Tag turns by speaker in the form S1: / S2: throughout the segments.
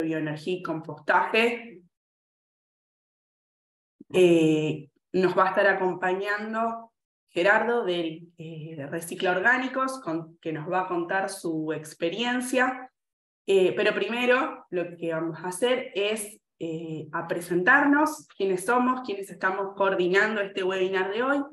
S1: bioenergía y compostaje. Nos va a estar acompañando Gerardo de Recicla Orgánicos, que nos va a contar su experiencia. Pero primero lo que vamos a hacer es a presentarnos quiénes somos, quiénes estamos coordinando este webinar de hoy.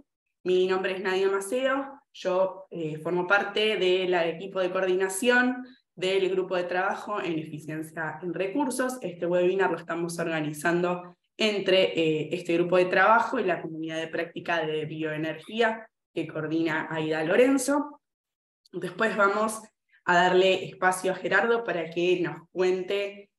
S1: Mi nombre es Nadia Maceo, yo formo parte del equipo de coordinación del grupo de trabajo en eficiencia en recursos. Este webinar lo estamos organizando entre este grupo de trabajo y la comunidad de práctica de bioenergía que coordina Aida Lorenzo. Después vamos a darle espacio a Gerardo para que nos cuente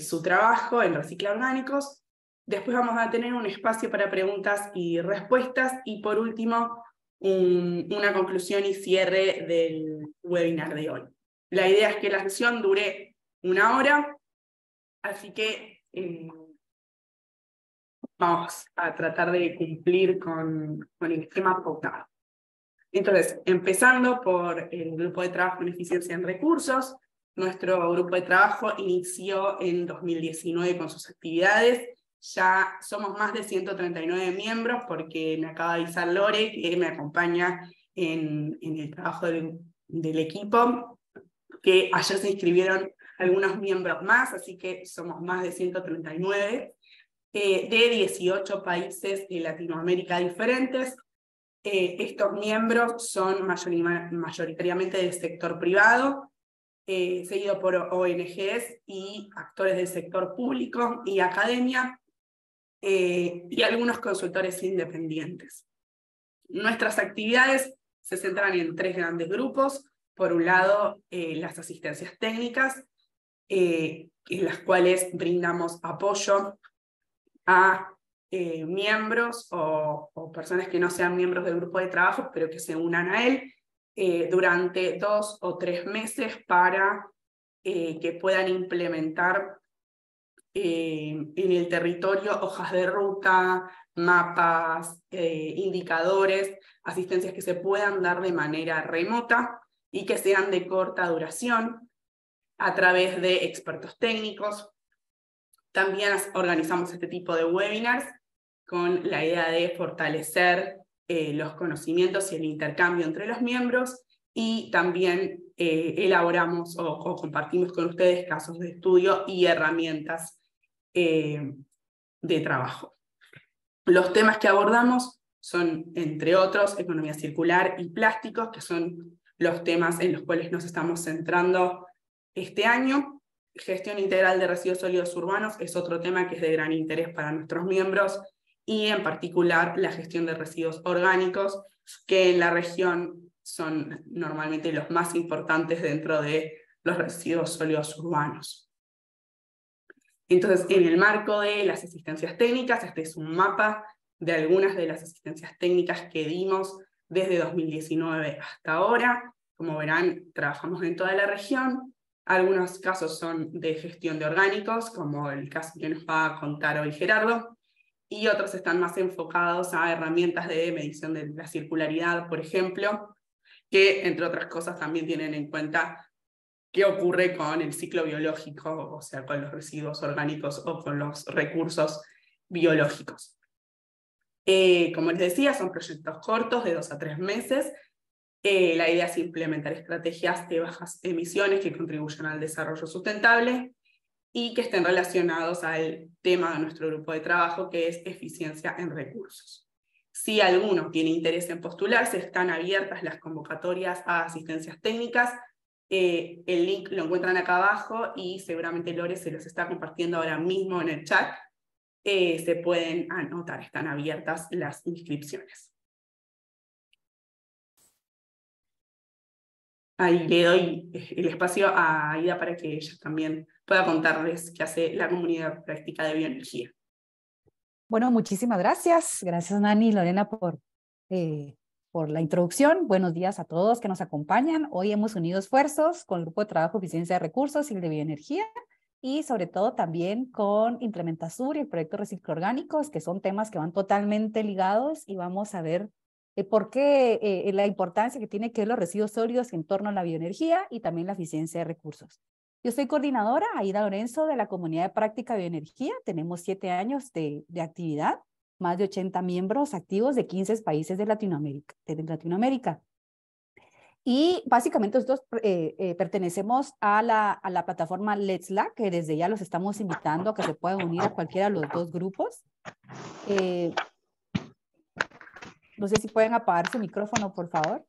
S1: su trabajo en Recicla Orgánicos. Después vamos a tener un espacio para preguntas y respuestas. Y por último, una conclusión y cierre del webinar de hoy. La idea es que la sesión dure 1 hora, así que vamos a tratar de cumplir con el esquema pautado. Entonces, empezando por el grupo de trabajo en eficiencia en recursos, nuestro grupo de trabajo inició en 2019 con sus actividades. Ya somos más de 139 miembros, porque me acaba de avisar Lore, que me acompaña en el trabajo del equipo, que ayer se inscribieron algunos miembros más, así que somos más de 139, de 18 países de Latinoamérica diferentes. Estos miembros son mayoritariamente del sector privado, seguido por ONGs y actores del sector público y academia, y algunos consultores independientes. Nuestras actividades se centran en 3 grandes grupos. Por un lado, las asistencias técnicas, en las cuales brindamos apoyo a miembros o personas que no sean miembros del grupo de trabajo, pero que se unan a él durante 2 o 3 meses para que puedan implementar en el territorio hojas de ruta, mapas, indicadores, asistencias que se puedan dar de manera remota y que sean de corta duración a través de expertos técnicos. También organizamos este tipo de webinars con la idea de fortalecer los conocimientos y el intercambio entre los miembros, y también elaboramos o compartimos con ustedes casos de estudio y herramientas de trabajo. Los temas que abordamos son, entre otros, economía circular y plásticos, que son los temas en los cuales nos estamos centrando este año. Gestión integral de residuos sólidos urbanos es otro tema que es de gran interés para nuestros miembros, y en particular la gestión de residuos orgánicos, que en la región son normalmente los más importantes dentro de los residuos sólidos urbanos. Entonces, en el marco de las asistencias técnicas, este es un mapa de algunas de las asistencias técnicas que dimos desde 2019 hasta ahora. Como verán, trabajamos en toda la región. Algunos casos son de gestión de orgánicos, como el caso que nos va a contar hoy Gerardo, y otros están más enfocados a herramientas de medición de la circularidad, por ejemplo, que entre otras cosas también tienen en cuenta qué ocurre con el ciclo biológico, o sea, con los residuos orgánicos o con los recursos biológicos. Como les decía, son proyectos cortos de 2 a 3 meses. La idea es implementar estrategias de bajas emisiones que contribuyan al desarrollo sustentable y que estén relacionados al tema de nuestro grupo de trabajo, que es eficiencia en recursos. Si alguno tiene interés en postularse, están abiertas las convocatorias a asistencias técnicas. El link lo encuentran acá abajo y seguramente Lore se los está compartiendo ahora mismo en el chat. Se pueden anotar, están abiertas las inscripciones. Ahí le doy el espacio a Aida para que ella también pueda contarles qué hace la comunidad práctica de bioenergía.
S2: Bueno, muchísimas gracias. Gracias, Nani y Lorena, por la introducción. Buenos días a todos que nos acompañan. Hoy hemos unido esfuerzos con el Grupo de Trabajo Eficiencia de Recursos y el de Bioenergía, y sobre todo también con Implementasur y el proyecto Reciclo Orgánicos, que son temas que van totalmente ligados, y vamos a ver por qué la importancia que tiene que ver los residuos sólidos en torno a la bioenergía y también la eficiencia de recursos. Yo soy coordinadora, Aida Lorenzo, de la Comunidad de Práctica de Bioenergía. Tenemos 7 años de actividad, más de 80 miembros activos de 15 países de Latinoamérica. Y básicamente nosotros pertenecemos a la plataforma Let's La, que desde ya los estamos invitando a que se puedan unir a cualquiera de los 2 grupos. No sé si pueden apagar su micrófono, por favor.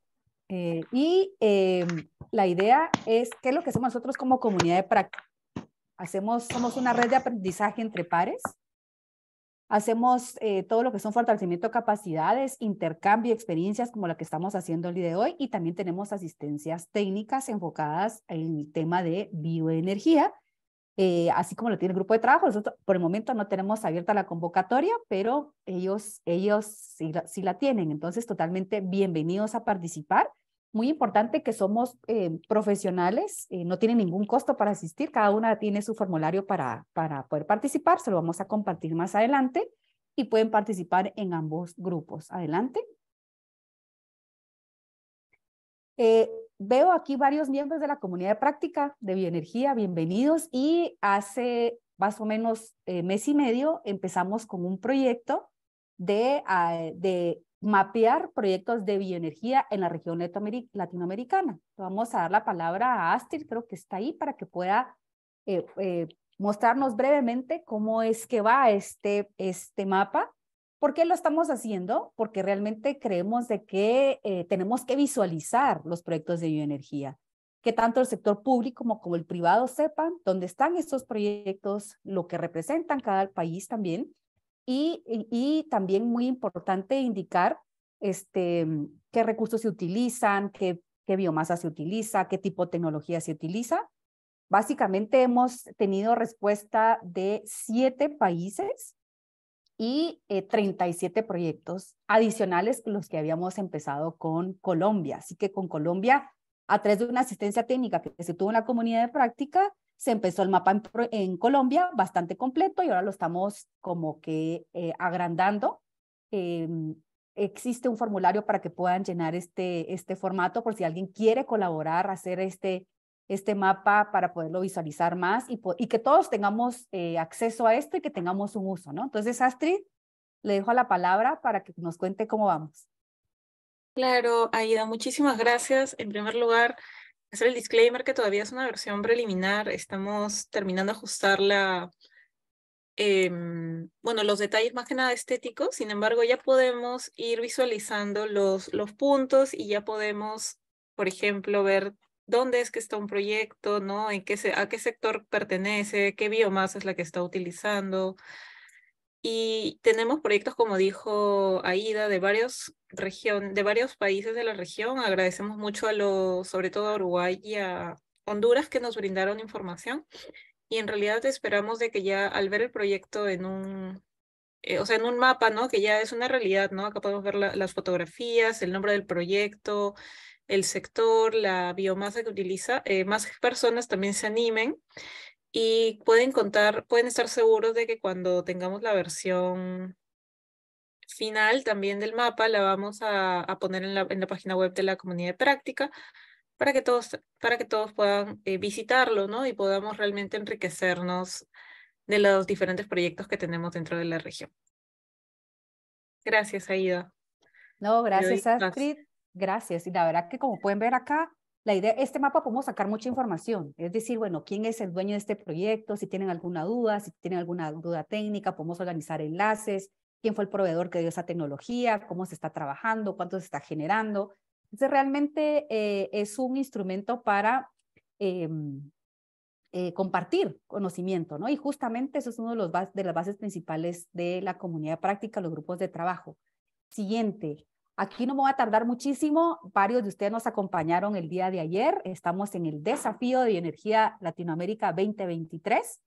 S2: La idea es, ¿qué es lo que hacemos nosotros como comunidad de práctica? Somos una red de aprendizaje entre pares. Hacemos todo lo que son fortalecimiento de capacidades, intercambio de experiencias como la que estamos haciendo el día de hoy, y también tenemos asistencias técnicas enfocadas en el tema de bioenergía, así como lo tiene el grupo de trabajo. Nosotros por el momento no tenemos abierta la convocatoria, pero ellos sí la tienen. Entonces, totalmente bienvenidos a participar. Muy importante que somos profesionales, no tiene ningún costo para asistir, cada una tiene su formulario para poder participar, se lo vamos a compartir más adelante, y pueden participar en ambos grupos. Adelante. Veo aquí varios miembros de la comunidad de práctica de bioenergía, bienvenidos, y hace más o menos mes y medio empezamos con un proyecto de mapear proyectos de bioenergía en la región latinoamericana. Vamos a dar la palabra a Astrid, creo que está ahí, para que pueda mostrarnos brevemente cómo es que va este mapa. ¿Por qué lo estamos haciendo? Porque realmente creemos de que tenemos que visualizar los proyectos de bioenergía, que tanto el sector público como el privado sepan dónde están estos proyectos, lo que representan cada país también, y también muy importante indicar qué recursos se utilizan, qué biomasa se utiliza, qué tipo de tecnología se utiliza. Básicamente hemos tenido respuesta de 7 países y 37 proyectos adicionales a los que habíamos empezado con Colombia. Así que con Colombia, a través de una asistencia técnica que se tuvo en la comunidad de práctica, se empezó el mapa en Colombia bastante completo, y ahora lo estamos como que agrandando. Existe un formulario para que puedan llenar este formato por si alguien quiere colaborar, hacer este mapa para poderlo visualizar más, y que todos tengamos acceso a esto y que tengamos un uso, ¿no? Entonces, Astrid, le dejo la palabra para que nos cuente cómo vamos.
S3: Claro, Aida, muchísimas gracias. En primer lugar, hacer el disclaimer que todavía es una versión preliminar. Estamos terminando de ajustar los detalles más que nada estéticos. Sin embargo, ya podemos ir visualizando los puntos, y ya podemos, por ejemplo, ver dónde es que está un proyecto, ¿no? A qué sector pertenece, qué biomasa es la que está utilizando. Y tenemos proyectos, como dijo Aida, de varios países de la región. Agradecemos mucho sobre todo a Uruguay y a Honduras, que nos brindaron información. Y en realidad esperamos de que ya al ver el proyecto en un mapa, ¿no? Que ya es una realidad, ¿no? Acá podemos ver las fotografías, el nombre del proyecto, el sector, la biomasa que utiliza. Más personas también se animen y pueden estar seguros de que cuando tengamos la versión final también del mapa, la vamos a poner en la página web de la comunidad de práctica, para que todos puedan visitarlo, ¿no? Y podamos realmente enriquecernos de los diferentes proyectos que tenemos dentro de la región. Gracias, Aida.
S2: No, gracias, Astrid. Gracias. Y la verdad que, como pueden ver acá, la idea, este mapa podemos sacar mucha información. Es decir, bueno, quién es el dueño de este proyecto, si tienen alguna duda, si tienen alguna duda técnica, podemos organizar enlaces, quién fue el proveedor que dio esa tecnología, cómo se está trabajando, cuánto se está generando. Entonces, realmente es un instrumento para compartir conocimiento, ¿no? Y justamente eso es uno de las bases principales de la comunidad de práctica, los grupos de trabajo. Siguiente. Aquí no me voy a tardar muchísimo. Varios de ustedes nos acompañaron el día de ayer. Estamos en el Desafío de Bioenergía Latinoamérica 2023.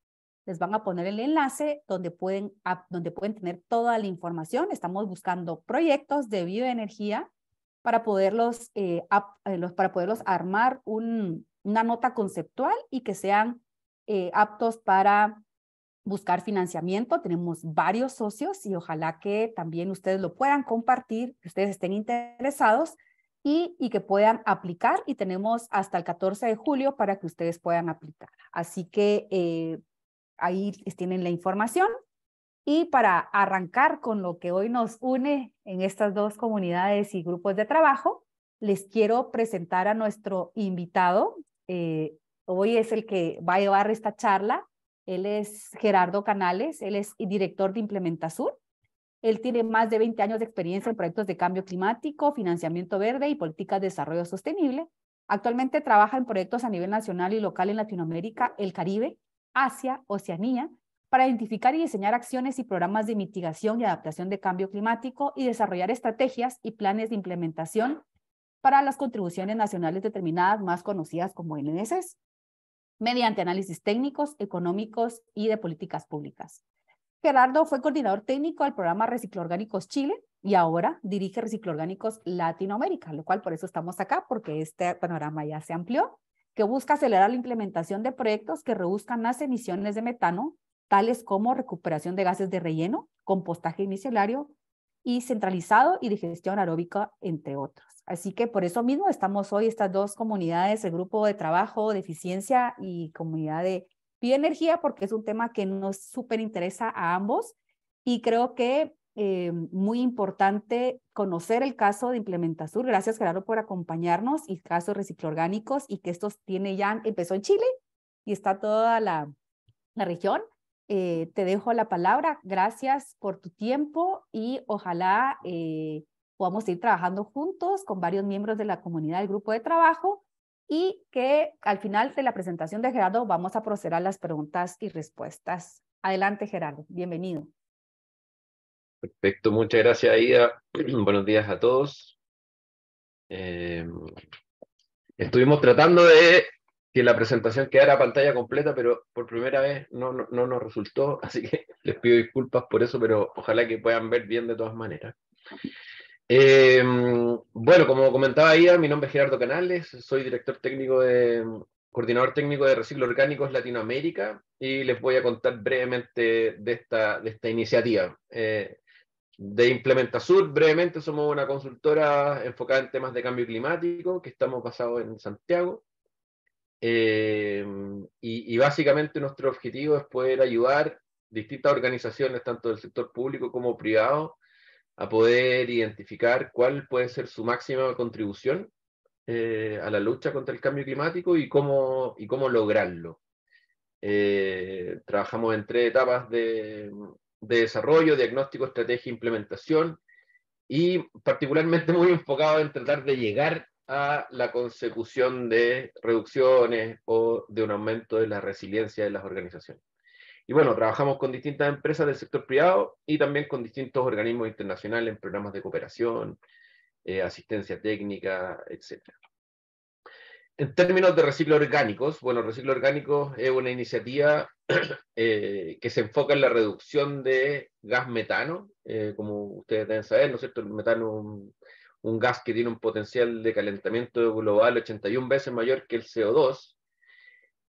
S2: Les van a poner el enlace donde pueden tener toda la información. Estamos buscando proyectos de bioenergía para poderlos armar una nota conceptual y que sean aptos para buscar financiamiento. Tenemos varios socios y ojalá que también ustedes lo puedan compartir, que ustedes estén interesados, y que puedan aplicar, y tenemos hasta el 14 de julio para que ustedes puedan aplicar. Así que ahí tienen la información. Y para arrancar con lo que hoy nos une en estas dos comunidades y grupos de trabajo, les quiero presentar a nuestro invitado. Hoy es el que va a llevar esta charla. Él es Gerardo Canales, él es director de Implementasur. Él tiene más de 20 años de experiencia en proyectos de cambio climático, financiamiento verde y políticas de desarrollo sostenible. Actualmente trabaja en proyectos a nivel nacional y local en Latinoamérica, el Caribe, Asia, Oceanía, para identificar y diseñar acciones y programas de mitigación y adaptación de cambio climático y desarrollar estrategias y planes de implementación para las contribuciones nacionales determinadas, más conocidas como NDCs, mediante análisis técnicos, económicos y de políticas públicas. Gerardo fue coordinador técnico del programa Recicloorgánicos Chile y ahora dirige Recicloorgánicos Latinoamérica, lo cual por eso estamos acá, porque este panorama ya se amplió, que busca acelerar la implementación de proyectos que reduzcan las emisiones de metano, tales como recuperación de gases de relleno, compostaje micenario y centralizado y digestión aeróbica, entre otros. Así que por eso mismo estamos hoy estas dos comunidades, el grupo de trabajo de eficiencia y comunidad de bioenergía, porque es un tema que nos súper interesa a ambos y creo que muy importante conocer el caso de Implementasur. Gracias, Gerardo, por acompañarnos, y casos recicloorgánicos, y que estos empezó en Chile y está toda la región. Te dejo la palabra. Gracias por tu tiempo y ojalá podamos ir trabajando juntos con varios miembros de la comunidad del grupo de trabajo, y que al final de la presentación de Gerardo vamos a proceder a las preguntas y respuestas. Adelante, Gerardo. Bienvenido.
S4: Perfecto, muchas gracias, Aida. Buenos días a todos. Estuvimos tratando de que la presentación quedara a pantalla completa, pero por primera vez no nos resultó, así que les pido disculpas por eso, pero ojalá que puedan ver bien de todas maneras. Bueno, como comentaba Aida, mi nombre es Gerardo Canales, soy coordinador técnico de Recicloorgánicos Latinoamérica, y les voy a contar brevemente de esta iniciativa. De Implementasur, brevemente, somos una consultora enfocada en temas de cambio climático, que estamos basados en Santiago. Y básicamente nuestro objetivo es poder ayudar distintas organizaciones, tanto del sector público como privado, a poder identificar cuál puede ser su máxima contribución a la lucha contra el cambio climático y cómo lograrlo. Trabajamos en 3 etapas de desarrollo, diagnóstico, estrategia e implementación, y particularmente muy enfocado en tratar de llegar a la consecución de reducciones o de un aumento de la resiliencia de las organizaciones. Y bueno, trabajamos con distintas empresas del sector privado y también con distintos organismos internacionales en programas de cooperación, asistencia técnica, etc. En términos de recicloorgánicos, bueno, recicloorgánicos es una iniciativa que se enfoca en la reducción de gas metano. Como ustedes deben saber, ¿no es cierto? El metano es un gas que tiene un potencial de calentamiento global 81 veces mayor que el CO2,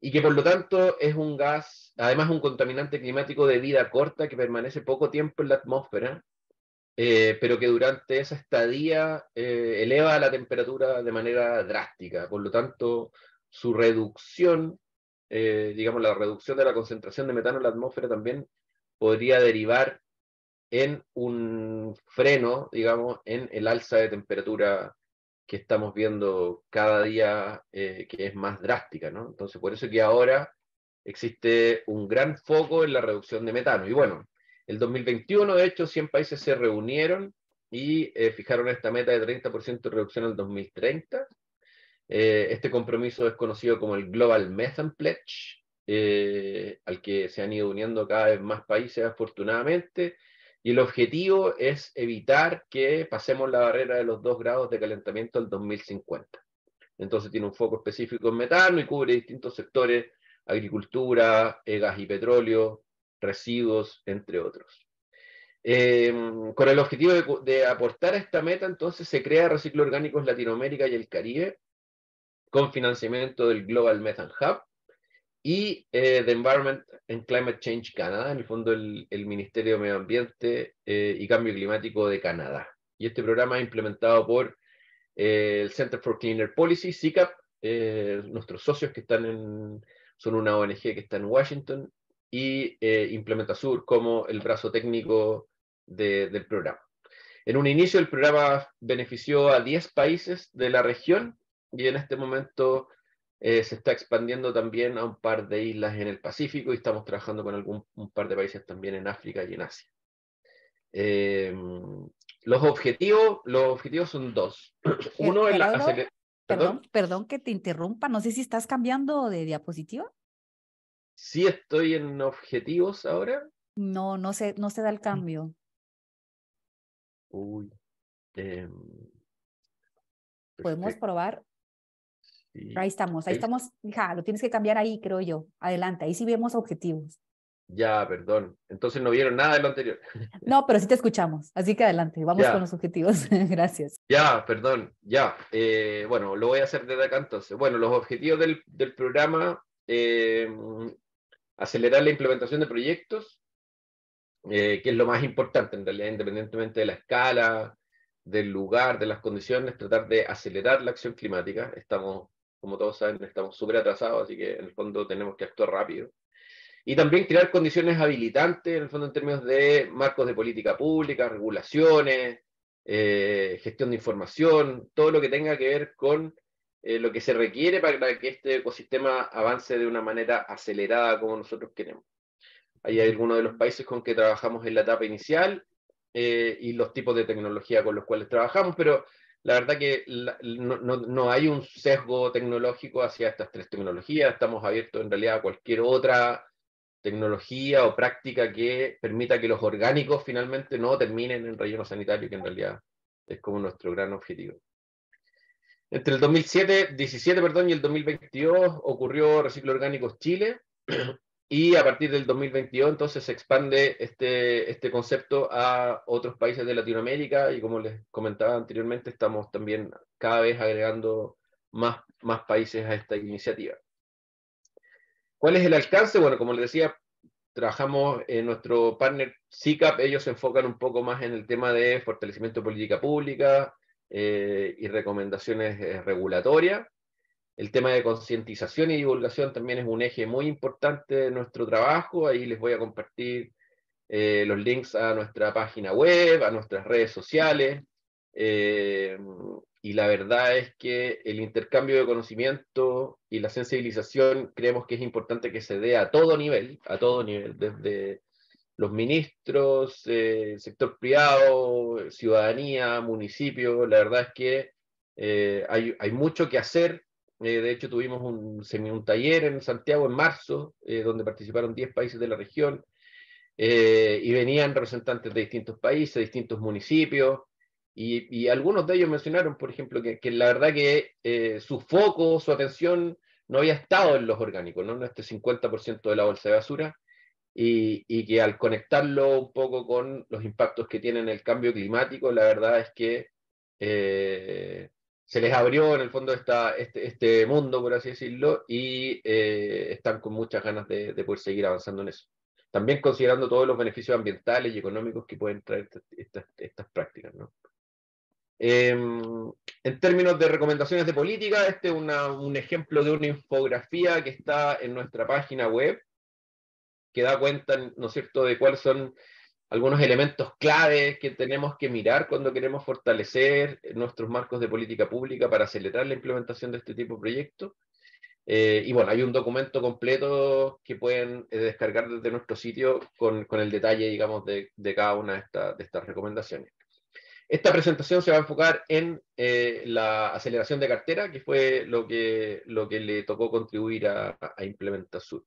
S4: y que por lo tanto es un gas, además un contaminante climático de vida corta, que permanece poco tiempo en la atmósfera, pero que durante esa estadía eleva la temperatura de manera drástica. Por lo tanto, su reducción, digamos, la reducción de la concentración de metano en la atmósfera también podría derivar en un freno, digamos, en el alza de temperatura que estamos viendo cada día, que es más drástica, ¿no? Entonces, por eso que ahora existe un gran foco en la reducción de metano. Y bueno, el 2021, de hecho, 100 países se reunieron y fijaron esta meta de 30% de reducción al 2030. Este compromiso es conocido como el Global Methane Pledge, al que se han ido uniendo cada vez más países, afortunadamente, y el objetivo es evitar que pasemos la barrera de los 2 grados de calentamiento al 2050. Entonces tiene un foco específico en metano y cubre distintos sectores: agricultura, gas y petróleo, residuos, entre otros. Con el objetivo de aportar a esta meta, entonces se crea Recicloorgánicos Latinoamérica y el Caribe, con financiamiento del Global Methane Hub y The Environment and Climate Change Canada, en el fondo el Ministerio de Medio Ambiente y Cambio Climático de Canadá. Y este programa es implementado por el Center for Cleaner Policy, CCAP, nuestros socios que son una ONG que está en Washington, y Implementasur como el brazo técnico del programa. En un inicio el programa benefició a 10 países de la región y en este momento se está expandiendo también a un par de islas en el Pacífico y estamos trabajando con un par de países también en África y en Asia. Los objetivos son dos. Uno es
S2: Perdón que te interrumpa, no sé si estás cambiando de diapositiva.
S4: Sí, estoy en objetivos ahora.
S2: No se da el cambio.
S4: Uy.
S2: Podemos probar.
S4: Sí.
S2: Ahí estamos. Hija, lo tienes que cambiar ahí, creo yo. Adelante, ahí sí vemos objetivos.
S4: Ya, perdón. Entonces no vieron nada de lo anterior.
S2: No, pero sí te escuchamos. Así que adelante, vamos con los objetivos. Gracias.
S4: Ya, perdón. Ya. Bueno, lo voy a hacer desde acá entonces. Bueno, los objetivos del programa, acelerar la implementación de proyectos, que es lo más importante en realidad, independientemente de la escala, del lugar, de las condiciones, tratar de acelerar la acción climática. Estamos, como todos saben, estamos súper atrasados, así que en el fondo tenemos que actuar rápido. Y también crear condiciones habilitantes, en el fondo en términos de marcos de política pública, regulaciones, gestión de información, todo lo que tenga que ver con lo que se requiere para que este ecosistema avance de una manera acelerada como nosotros queremos. Ahí hay algunos de los países con que trabajamos en la etapa inicial y los tipos de tecnología con los cuales trabajamos, pero la verdad que no hay un sesgo tecnológico hacia estas tres tecnologías. Estamos abiertos en realidad a cualquier otra tecnología o práctica que permita que los orgánicos finalmente no terminen en relleno sanitario, que en realidad es como nuestro gran objetivo. Entre el 2017 y el 2022 ocurrió Reciclo Orgánicos Chile, y a partir del 2022 entonces se expande este concepto a otros países de Latinoamérica, y como les comentaba anteriormente, estamos también cada vez agregando más países a esta iniciativa. ¿Cuál es el alcance? Bueno, como les decía, trabajamos en nuestro partner CCAP, ellos se enfocan un poco más en el tema de fortalecimiento de política pública y recomendaciones regulatorias. El tema de concientización y divulgación también es un eje muy importante de nuestro trabajo. Ahí les voy a compartir los links a nuestra página web, a nuestras redes sociales. Y la verdad es que el intercambio de conocimiento y la sensibilización creemos que es importante que se dé a todo nivel, desde los ministros, sector privado, ciudadanía, municipio. La verdad es que hay mucho que hacer. De hecho, tuvimos un taller en Santiago en marzo, donde participaron 10 países de la región, y venían representantes de distintos países, distintos municipios, y algunos de ellos mencionaron, por ejemplo, que la verdad que su foco, su atención no había estado en los orgánicos, ¿no? En este 50% de la bolsa de basura, y que al conectarlo un poco con los impactos que tiene el cambio climático, la verdad es que se les abrió en el fondo este mundo, por así decirlo, y están con muchas ganas de poder seguir avanzando en eso. También considerando todos los beneficios ambientales y económicos que pueden traer estas prácticas, ¿no? En términos de recomendaciones de política, este es un ejemplo de una infografía que está en nuestra página web, que da cuenta, ¿no es cierto?, de cuáles son algunos elementos claves que tenemos que mirar cuando queremos fortalecer nuestros marcos de política pública para acelerar la implementación de este tipo de proyectos. Y bueno, hay un documento completo que pueden descargar desde nuestro sitio con el detalle, digamos, de cada una de estas recomendaciones. Esta presentación se va a enfocar en la aceleración de cartera, que fue lo que le tocó contribuir a Implementasur.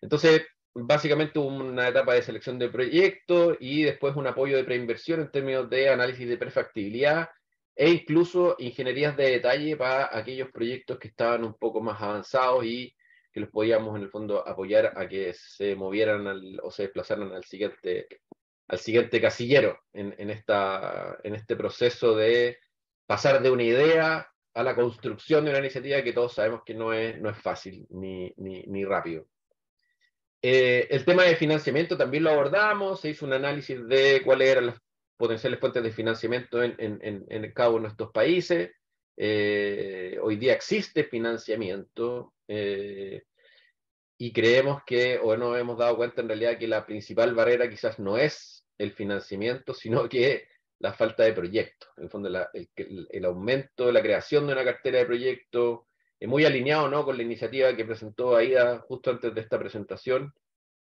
S4: Entonces, básicamente una etapa de selección de proyectos y después un apoyo de preinversión en términos de análisis de prefactibilidad e incluso ingenierías de detalle para aquellos proyectos que estaban un poco más avanzados y que los podíamos en el fondo apoyar a que se movieran o se desplazaran al siguiente casillero en este proceso de pasar de una idea a la construcción de una iniciativa que todos sabemos que no es fácil ni rápido. El tema de financiamiento también lo abordamos, se hizo un análisis de cuáles eran las potenciales fuentes de financiamiento en cada uno de estos países. Hoy día existe financiamiento y creemos que, o nos hemos dado cuenta en realidad que la principal barrera quizás no es el financiamiento, sino que la falta de proyectos. En el fondo, el aumento, la creación de una cartera de proyectos, muy alineado, ¿no?, con la iniciativa que presentó Aida justo antes de esta presentación.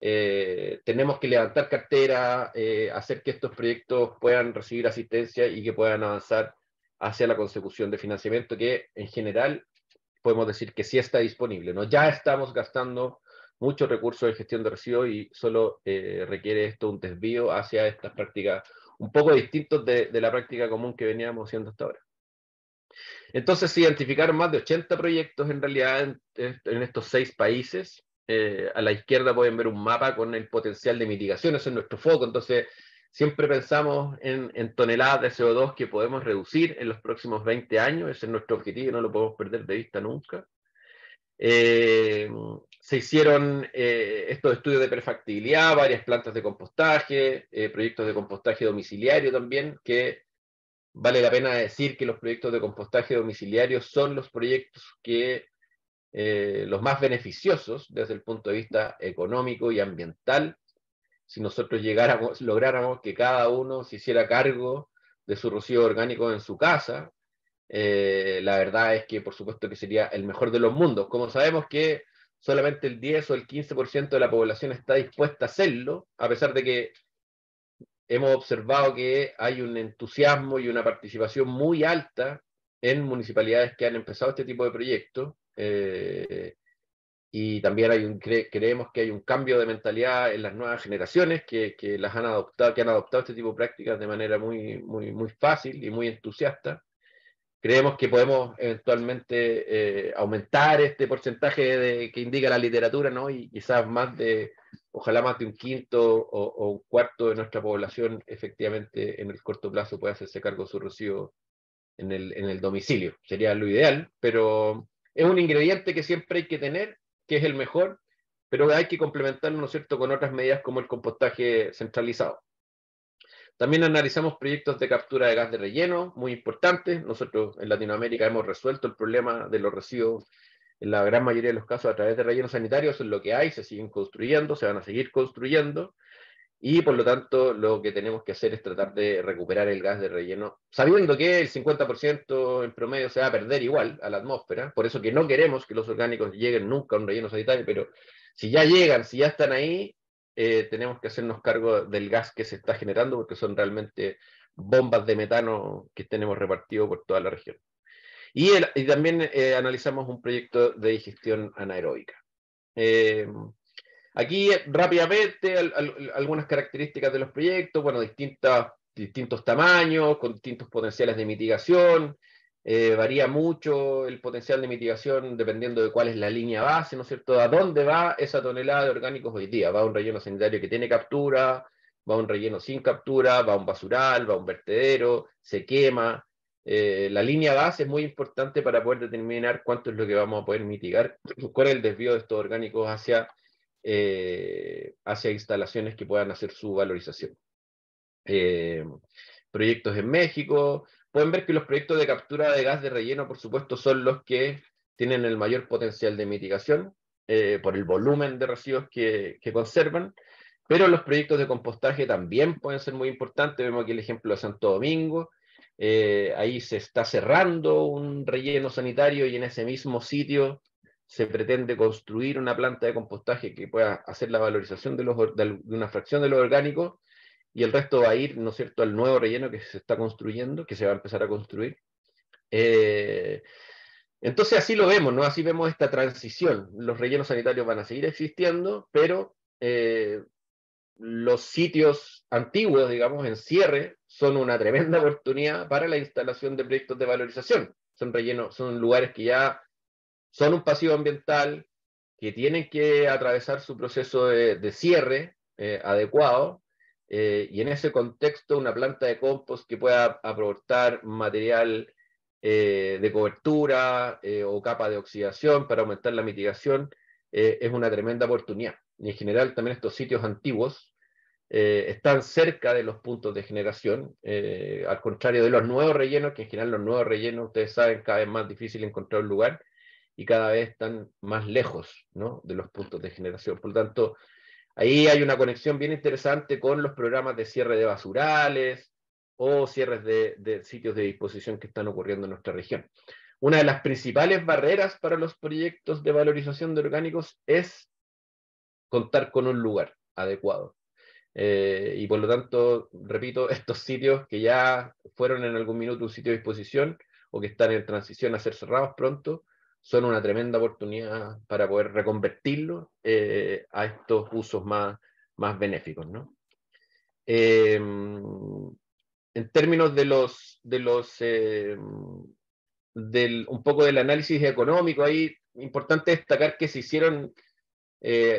S4: Tenemos que levantar cartera, hacer que estos proyectos puedan recibir asistencia y que puedan avanzar hacia la consecución de financiamiento, que en general podemos decir que sí está disponible, ¿no? Ya estamos gastando muchos recursos de gestión de residuos y solo requiere esto un desvío hacia estas prácticas un poco distintos de la práctica común que veníamos haciendo hasta ahora. Entonces se identificaron más de 80 proyectos en realidad en estos 6 países. A la izquierda pueden ver un mapa con el potencial de mitigación, ese es nuestro foco. Entonces siempre pensamos en toneladas de CO2 que podemos reducir en los próximos 20 años, ese es nuestro objetivo, no lo podemos perder de vista nunca. Se hicieron estos estudios de prefactibilidad, varias plantas de compostaje, proyectos de compostaje domiciliario también, que vale la pena decir que los proyectos de compostaje domiciliario son los proyectos que los más beneficiosos desde el punto de vista económico y ambiental. Si nosotros lográramos que cada uno se hiciera cargo de su residuo orgánico en su casa, la verdad es que por supuesto que sería el mejor de los mundos. Como sabemos que solamente el 10 o el 15% de la población está dispuesta a hacerlo, a pesar de que hemos observado que hay un entusiasmo y una participación muy alta en municipalidades que han empezado este tipo de proyectos, y también creemos que hay un cambio de mentalidad en las nuevas generaciones que las han adoptado, que han adoptado este tipo de prácticas de manera muy fácil y muy entusiasta. Creemos que podemos eventualmente aumentar este porcentaje que indica la literatura, ¿no? Y quizás ojalá más de un quinto o un cuarto de nuestra población efectivamente en el corto plazo pueda hacerse cargo de su residuo en el domicilio. Sería lo ideal, pero es un ingrediente que siempre hay que tener, que es el mejor, pero hay que complementarlo, ¿no es cierto?, con otras medidas como el compostaje centralizado. También analizamos proyectos de captura de gas de relleno, muy importantes. Nosotros en Latinoamérica hemos resuelto el problema de los residuos en la gran mayoría de los casos a través de rellenos sanitarios. Eso es lo que hay, se siguen construyendo, se van a seguir construyendo. Y por lo tanto lo que tenemos que hacer es tratar de recuperar el gas de relleno, sabiendo que el 50% en promedio se va a perder igual a la atmósfera. Por eso que no queremos que los orgánicos lleguen nunca a un relleno sanitario, pero si ya llegan, si ya están ahí, tenemos que hacernos cargo del gas que se está generando, porque son realmente bombas de metano que tenemos repartido por toda la región. Y también analizamos un proyecto de digestión anaeróbica. Aquí rápidamente algunas características de los proyectos, bueno, distintos tamaños, con distintos potenciales de mitigación. Varía mucho el potencial de mitigación dependiendo de cuál es la línea base, ¿no es cierto? ¿A dónde va esa tonelada de orgánicos hoy día? ¿Va a un relleno sanitario que tiene captura? ¿Va a un relleno sin captura? ¿Va a un basural? ¿Va a un vertedero? ¿Se quema? La línea base es muy importante para poder determinar cuánto es lo que vamos a poder mitigar, cuál es el desvío de estos orgánicos hacia instalaciones que puedan hacer su valorización. Proyectos en México. Pueden ver que los proyectos de captura de gas de relleno, por supuesto, son los que tienen el mayor potencial de mitigación por el volumen de residuos que conservan, pero los proyectos de compostaje también pueden ser muy importantes. Vemos aquí el ejemplo de Santo Domingo. Ahí se está cerrando un relleno sanitario y en ese mismo sitio se pretende construir una planta de compostaje que pueda hacer la valorización de una fracción de los orgánicos, y el resto va a ir, ¿no es cierto?, al nuevo relleno que se está construyendo, que se va a empezar a construir. Entonces así lo vemos, ¿no? Así vemos esta transición. Los rellenos sanitarios van a seguir existiendo, pero los sitios antiguos, digamos, en cierre, son una tremenda oportunidad para la instalación de proyectos de valorización. Son lugares que ya son un pasivo ambiental, que tienen que atravesar su proceso de cierre adecuado, y en ese contexto una planta de compost que pueda aportar material de cobertura o capa de oxidación para aumentar la mitigación, es una tremenda oportunidad. Y en general también estos sitios antiguos están cerca de los puntos de generación, al contrario de los nuevos rellenos, que en general los nuevos rellenos, ustedes saben, cada vez más difícil encontrar un lugar, y cada vez están más lejos, ¿no?, de los puntos de generación. Por lo tanto, ahí hay una conexión bien interesante con los programas de cierre de basurales o cierres de sitios de disposición que están ocurriendo en nuestra región. Una de las principales barreras para los proyectos de valorización de orgánicos es contar con un lugar adecuado. Y por lo tanto, repito, estos sitios que ya fueron en algún minuto un sitio de disposición o que están en transición a ser cerrados pronto, son una tremenda oportunidad para poder reconvertirlo a estos usos más benéficos, ¿no? En términos un poco del análisis económico, ahí importante destacar que se hicieron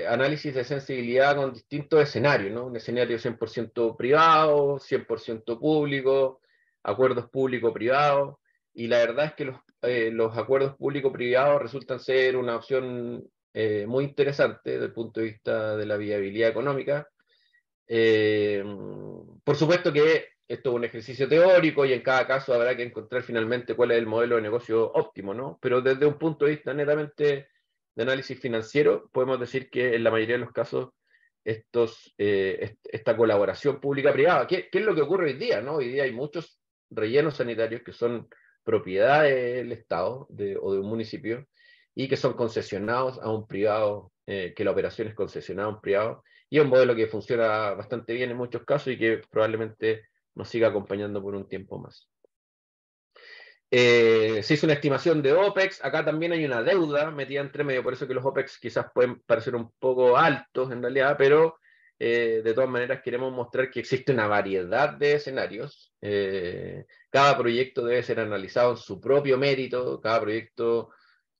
S4: análisis de sensibilidad con distintos escenarios, ¿no? Un escenario 100% privado, 100% público, acuerdos público-privados, y la verdad es que los acuerdos público-privados resultan ser una opción muy interesante desde el punto de vista de la viabilidad económica. Por supuesto que esto es un ejercicio teórico y en cada caso habrá que encontrar finalmente cuál es el modelo de negocio óptimo, ¿no? Pero desde un punto de vista netamente de análisis financiero, podemos decir que en la mayoría de los casos esta colaboración pública-privada, ¿qué es lo que ocurre hoy día, ¿no? Hoy día hay muchos rellenos sanitarios que son propiedad del Estado o de un municipio y que son concesionados a un privado, que la operación es concesionada a un privado, y es un modelo que funciona bastante bien en muchos casos y que probablemente nos siga acompañando por un tiempo más. Se hizo una estimación de OPEX, acá también hay una deuda metida entre medio, por eso que los OPEX quizás pueden parecer un poco altos en realidad, pero de todas maneras queremos mostrar que existe una variedad de escenarios. Cada proyecto debe ser analizado en su propio mérito, cada proyecto,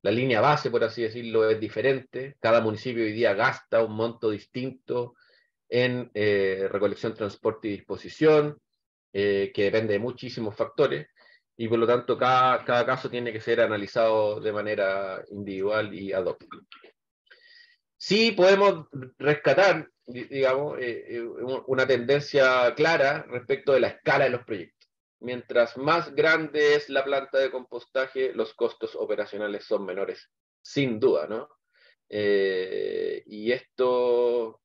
S4: la línea base, por así decirlo, es diferente, cada municipio hoy día gasta un monto distinto en recolección, transporte y disposición, que depende de muchísimos factores, y por lo tanto cada caso tiene que ser analizado de manera individual y ad hoc. Sí podemos rescatar, digamos, una tendencia clara respecto de la escala de los proyectos. Mientras más grande es la planta de compostaje, los costos operacionales son menores, sin duda, ¿no? Y esto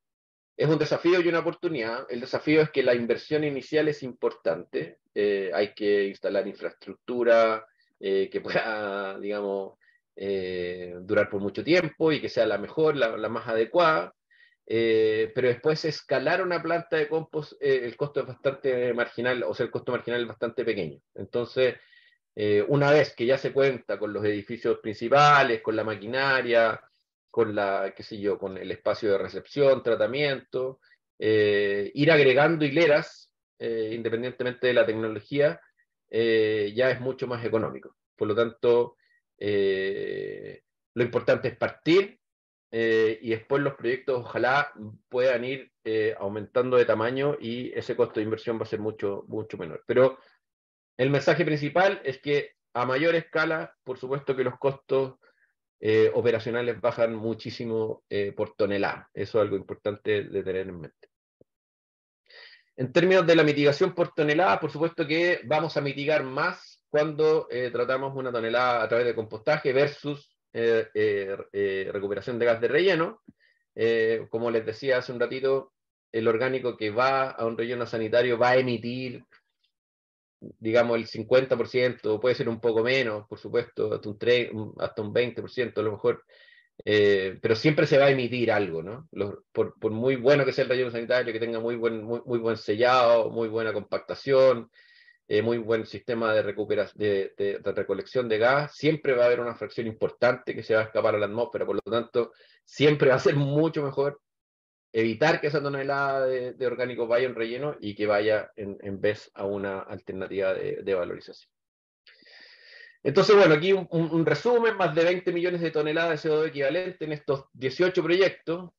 S4: es un desafío y una oportunidad. El desafío es que la inversión inicial es importante. Hay que instalar infraestructura que pueda, digamos, durar por mucho tiempo y que sea la mejor, la más adecuada. Pero después escalar una planta de compost, el costo es bastante marginal, o sea, el costo marginal es bastante pequeño. Entonces, una vez que ya se cuenta con los edificios principales, con la maquinaria, con qué sé yo, con el espacio de recepción, tratamiento, ir agregando hileras, independientemente de la tecnología, ya es mucho más económico. Por lo tanto, lo importante es partir, y después los proyectos ojalá puedan ir aumentando de tamaño y ese costo de inversión va a ser mucho, mucho menor. Pero el mensaje principal es que a mayor escala, por supuesto que los costos operacionales bajan muchísimo por tonelada. Eso es algo importante de tener en mente. En términos de la mitigación por tonelada, por supuesto que vamos a mitigar más cuando tratamos una tonelada a través de compostaje versus recuperación de gas de relleno. Como les decía hace un ratito, el orgánico que va a un relleno sanitario va a emitir, digamos, el 50%, puede ser un poco menos, por supuesto, hasta un 20% a lo mejor, pero siempre se va a emitir algo, ¿no? Por muy bueno que sea el relleno sanitario, que tenga muy buen sellado, muy buena compactación, muy buen sistema de recolección de gas, siempre va a haber una fracción importante que se va a escapar a la atmósfera, por lo tanto, siempre va a ser mucho mejor evitar que esa tonelada de orgánico vaya en relleno y que vaya en vez a una alternativa de valorización. Entonces, bueno, aquí un resumen, más de 20 millones de toneladas de CO2 equivalente en estos 18 proyectos.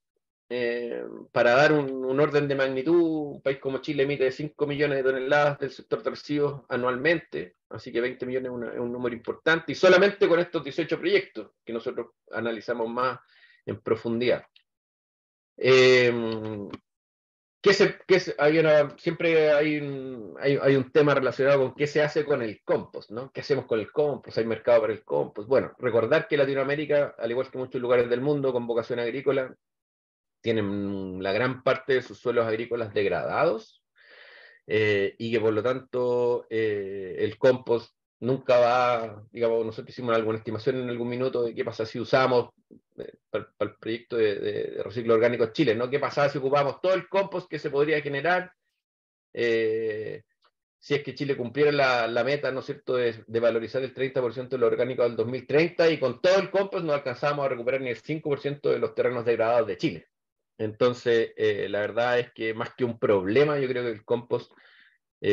S4: Para dar un orden de magnitud, un país como Chile emite 5 millones de toneladas del sector de residuos anualmente, así que 20 millones es un número importante, y solamente con estos 18 proyectos que nosotros analizamos más en profundidad. ¿Qué siempre hay un tema relacionado con qué se hace con el compost, ¿no? ¿Qué hacemos con el compost? ¿Hay mercado para el compost? Bueno, recordar que Latinoamérica, al igual que muchos lugares del mundo con vocación agrícola, tienen la gran parte de sus suelos agrícolas degradados, y que por lo tanto el compost nunca va, digamos, nosotros hicimos alguna estimación en algún minuto de qué pasa si usamos para el proyecto de reciclo orgánico Chile, ¿no? ¿Qué pasaba si ocupamos todo el compost que se podría generar si es que Chile cumpliera la meta, ¿no es cierto?, de valorizar el 30% de lo orgánico al 2030, y con todo el compost no alcanzábamos a recuperar ni el 5% de los terrenos degradados de Chile. Entonces, la verdad es que más que un problema, yo creo que el compost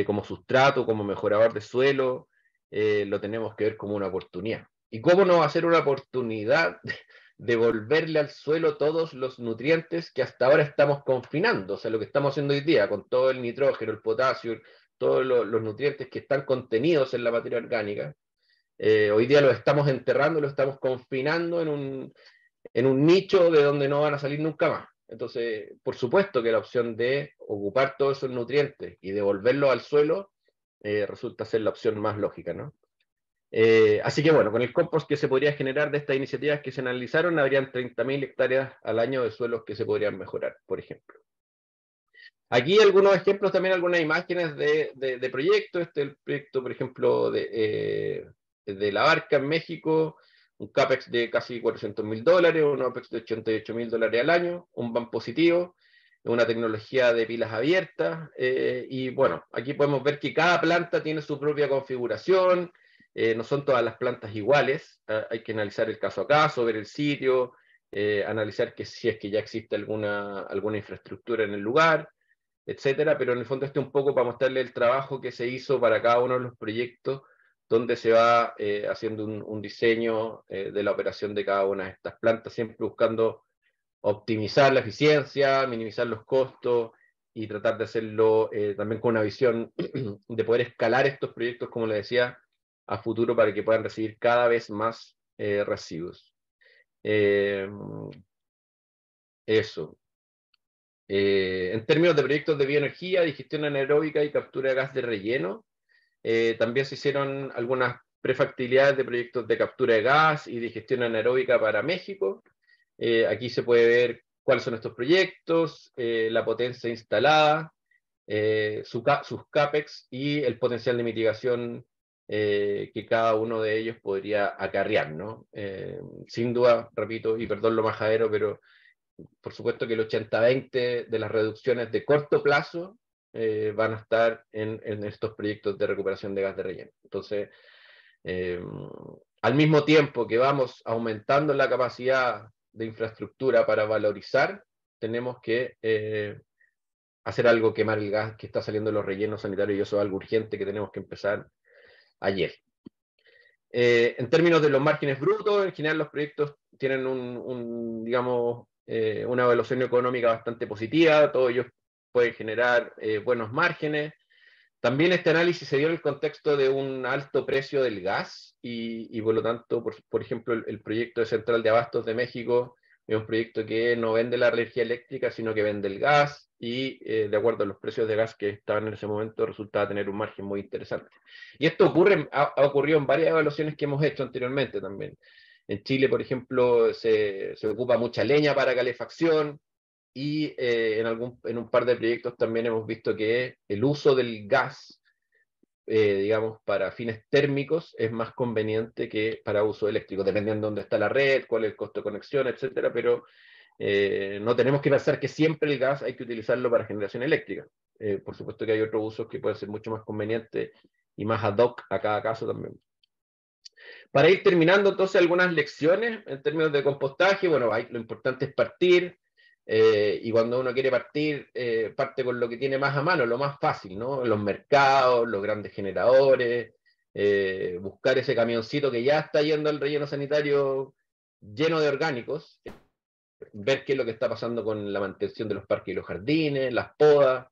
S4: como sustrato, como mejorador de suelo, lo tenemos que ver como una oportunidad. ¿Y cómo no va a ser una oportunidad de devolverle al suelo todos los nutrientes que hasta ahora estamos confinando? O sea, lo que estamos haciendo hoy día con todo el nitrógeno, el potasio, todos los nutrientes que están contenidos en la materia orgánica, hoy día los estamos enterrando, los estamos confinando en un nicho de donde no van a salir nunca más. Entonces, por supuesto que la opción de ocupar todos esos nutrientes y devolverlos al suelo resulta ser la opción más lógica, ¿no? Así que bueno, con el compost que se podría generar de estas iniciativas que se analizaron, habrían 30.000 hectáreas al año de suelos que se podrían mejorar, por ejemplo. Aquí algunos ejemplos, también algunas imágenes de proyectos. Este es el proyecto, por ejemplo, de La Barca en México, un CAPEX de casi $400.000, un OPEX de $88.000 al año, un BAM positivo, una tecnología de pilas abiertas, y bueno, aquí podemos ver que cada planta tiene su propia configuración, no son todas las plantas iguales, hay que analizar el caso a caso, ver el sitio, analizar que si es que ya existe alguna infraestructura en el lugar, etcétera, pero en el fondo un poco para mostrarle el trabajo que se hizo para cada uno de los proyectos, donde se va haciendo un diseño de la operación de cada una de estas plantas, siempre buscando optimizar la eficiencia, minimizar los costos y tratar de hacerlo también con una visión de poder escalar estos proyectos, como les decía, a futuro para que puedan recibir cada vez más residuos. Eso. En términos de proyectos de bioenergía, digestión anaeróbica y captura de gas de relleno, también se hicieron algunas prefactibilidades de proyectos de captura de gas y digestión anaeróbica para México. Aquí se puede ver cuáles son estos proyectos, la potencia instalada, sus CAPEX y el potencial de mitigación que cada uno de ellos podría acarrear, ¿no? Sin duda, repito, y perdón lo majadero, pero por supuesto que el 80-20 de las reducciones de corto plazo van a estar en estos proyectos de recuperación de gas de relleno. Entonces, al mismo tiempo que vamos aumentando la capacidad de infraestructura para valorizar, tenemos que hacer algo, quemar el gas que está saliendo de los rellenos sanitarios, y eso es algo urgente que tenemos que empezar ayer. En términos de los márgenes brutos, en general los proyectos tienen digamos, una evaluación económica bastante positiva, todos ellos pueden generar buenos márgenes. También este análisis se dio en el contexto de un alto precio del gas y por lo tanto, por ejemplo, el proyecto de Central de Abastos de México es un proyecto que no vende la energía eléctrica, sino que vende el gas, y de acuerdo a los precios de gas que estaban en ese momento, resultaba tener un margen muy interesante. Y esto ha ocurrido en varias evaluaciones que hemos hecho anteriormente también. En Chile, por ejemplo, se ocupa mucha leña para calefacción, y en un par de proyectos también hemos visto que el uso del gas, digamos, para fines térmicos es más conveniente que para uso eléctrico, dependiendo de dónde está la red, cuál es el costo de conexión, etcétera, pero no tenemos que pensar que siempre el gas hay que utilizarlo para generación eléctrica. Por supuesto que hay otros usos que pueden ser mucho más convenientes y más ad hoc a cada caso también. Para ir terminando entonces algunas lecciones en términos de compostaje, bueno, lo importante es partir, y cuando uno quiere partir, parte con lo que tiene más a mano, lo más fácil, ¿no? Los mercados, los grandes generadores, buscar ese camioncito que ya está yendo al relleno sanitario lleno de orgánicos, ver qué es lo que está pasando con la mantención de los parques y los jardines, las podas.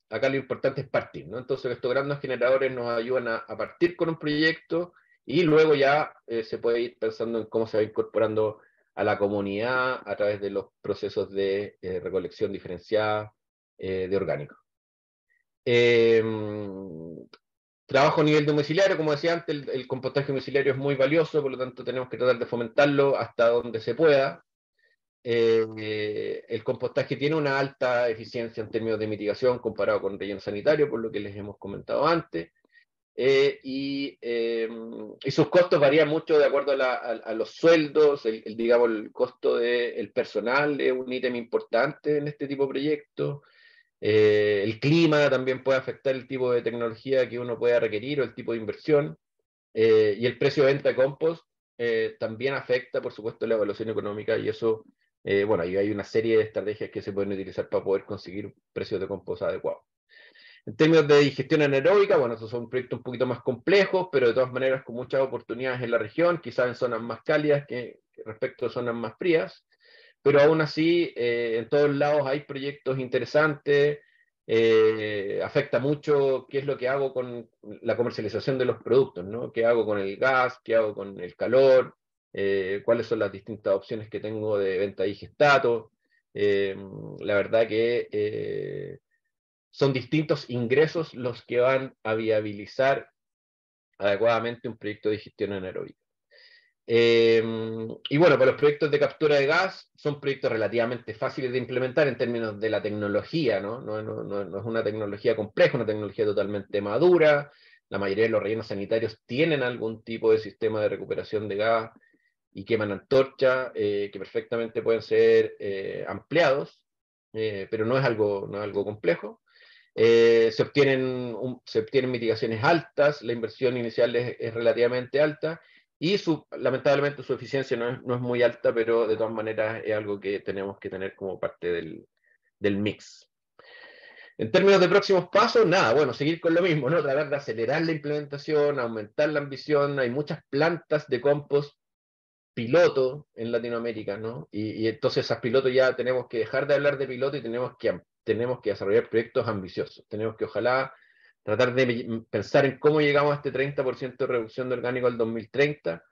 S4: Acá lo importante es partir, ¿no? Entonces estos grandes generadores nos ayudan a partir con un proyecto, y luego ya se puede ir pensando en cómo se va incorporando a la comunidad a través de los procesos de recolección diferenciada de orgánicos. Trabajo a nivel domiciliario, como decía antes, el compostaje domiciliario es muy valioso, por lo tanto tenemos que tratar de fomentarlo hasta donde se pueda. El compostaje tiene una alta eficiencia en términos de mitigación comparado con relleno sanitario, por lo que les hemos comentado antes. Y sus costos varían mucho de acuerdo a los sueldos, digamos, el costo del personal es un ítem importante en este tipo de proyectos. El clima también puede afectar el tipo de tecnología que uno pueda requerir o el tipo de inversión. Y el precio de venta de compost también afecta, por supuesto, la evaluación económica, y eso, bueno, ahí hay una serie de estrategias que se pueden utilizar para poder conseguir precios de compost adecuados. En términos de digestión anaeróbica, bueno, estos son proyectos un poquito más complejos, pero de todas maneras con muchas oportunidades en la región, quizás en zonas más cálidas que respecto a zonas más frías, pero aún así en todos lados hay proyectos interesantes. Afecta mucho qué es lo que hago con la comercialización de los productos, ¿no? ¿Qué hago con el gas? ¿Qué hago con el calor? ¿Cuáles son las distintas opciones que tengo de venta de digestato? La verdad que son distintos ingresos los que van a viabilizar adecuadamente un proyecto de digestión anaeróbica. Y bueno, para los proyectos de captura de gas son proyectos relativamente fáciles de implementar en términos de la tecnología, ¿no? No es una tecnología compleja, una tecnología totalmente madura. La mayoría de los rellenos sanitarios tienen algún tipo de sistema de recuperación de gas y queman antorcha que perfectamente pueden ser ampliados, pero no es algo complejo. Se obtienen mitigaciones altas, la inversión inicial es relativamente alta, y lamentablemente su eficiencia no es muy alta, pero de todas maneras es algo que tenemos que tener como parte del mix. En términos de próximos pasos, nada, bueno, seguir con lo mismo, ¿no? Tratar de acelerar la implementación, aumentar la ambición. Hay muchas plantas de compost piloto en Latinoamérica, ¿no? Y entonces esas pilotos ya tenemos que dejar de hablar de piloto y tenemos que desarrollar proyectos ambiciosos. Tenemos que ojalá tratar de pensar en cómo llegamos a este 30% de reducción de orgánico al 2030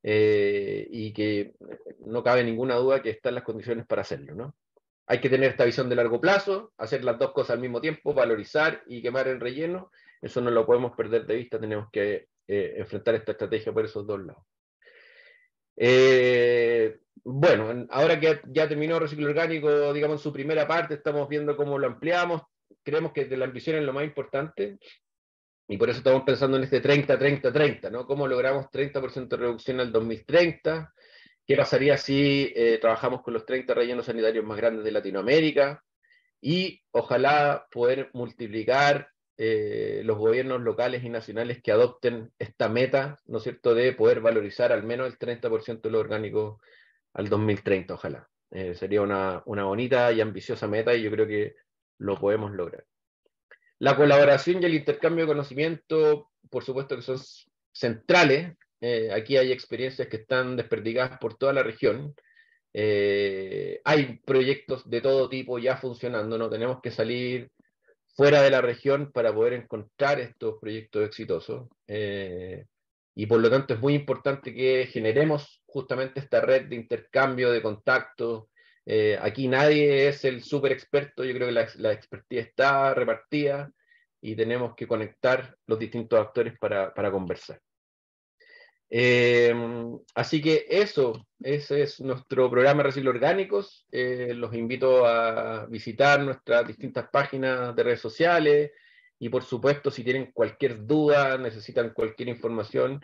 S4: y que no cabe ninguna duda que están las condiciones para hacerlo, ¿no? Hay que tener esta visión de largo plazo, hacer las dos cosas al mismo tiempo, valorizar y quemar el relleno. Eso no lo podemos perder de vista, tenemos que enfrentar esta estrategia por esos dos lados. Bueno, ahora que ya terminó Reciclo Orgánico, digamos, en su primera parte, estamos viendo cómo lo ampliamos. Creemos que la ambición es lo más importante y por eso estamos pensando en este 30-30-30, ¿no? ¿Cómo logramos 30% de reducción al 2030? ¿Qué pasaría si trabajamos con los 30 rellenos sanitarios más grandes de Latinoamérica? Y ojalá poder multiplicar los gobiernos locales y nacionales que adopten esta meta, ¿no es cierto?, de poder valorizar al menos el 30% de lo orgánico al 2030, ojalá. Sería una bonita y ambiciosa meta y yo creo que lo podemos lograr. La colaboración y el intercambio de conocimiento, por supuesto que son centrales. Aquí hay experiencias que están desperdigadas por toda la región. Hay proyectos de todo tipo ya funcionando, no tenemos que salir fuera de la región para poder encontrar estos proyectos exitosos. Y por lo tanto es muy importante que generemos justamente esta red de intercambio, de contactos. Aquí nadie es el súper experto, yo creo que la expertise está repartida y tenemos que conectar los distintos actores para conversar. Así que ese es nuestro programa Reciclo Orgánicos. Los invito a visitar nuestras distintas páginas de redes sociales y por supuesto si tienen cualquier duda, necesitan cualquier información,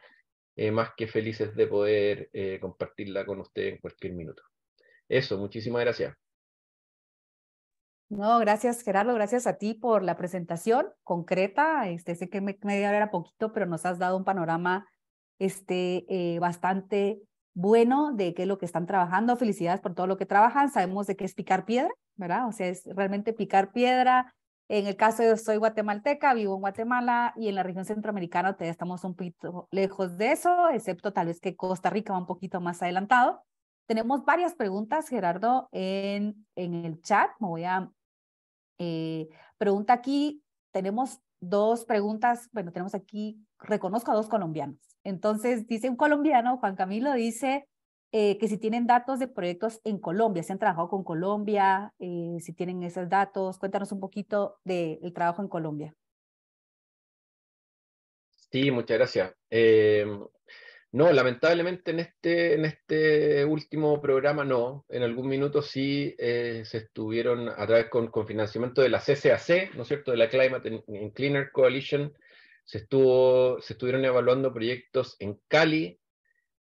S4: más que felices de poder compartirla con ustedes en cualquier minuto. Eso, muchísimas gracias.
S2: No, gracias Gerardo, gracias a ti por la presentación concreta. Sé que media hora era poquito, pero nos has dado un panorama bastante bueno de qué es lo que están trabajando. Felicidades por todo lo que trabajan. Sabemos de qué es picar piedra, ¿verdad? O sea, es realmente picar piedra. En el caso de soy guatemalteca, vivo en Guatemala y en la región centroamericana todavía estamos un poquito lejos de eso, excepto tal vez que Costa Rica va un poquito más adelantado. Tenemos varias preguntas, Gerardo, en el chat. Me voy a pregunta aquí, tenemos dos preguntas, bueno, tenemos aquí, reconozco a dos colombianos. Entonces, dice un colombiano, Juan Camilo, dice, que si tienen datos de proyectos en Colombia, si han trabajado con Colombia, si tienen esos datos, cuéntanos un poquito del trabajo en Colombia.
S4: Sí, muchas gracias. No, lamentablemente en este último programa no. En algún minuto sí se estuvieron a través con financiamiento de la CCAC, ¿no es cierto?, de la Climate and Cleaner Coalition, se estuvieron evaluando proyectos en Cali,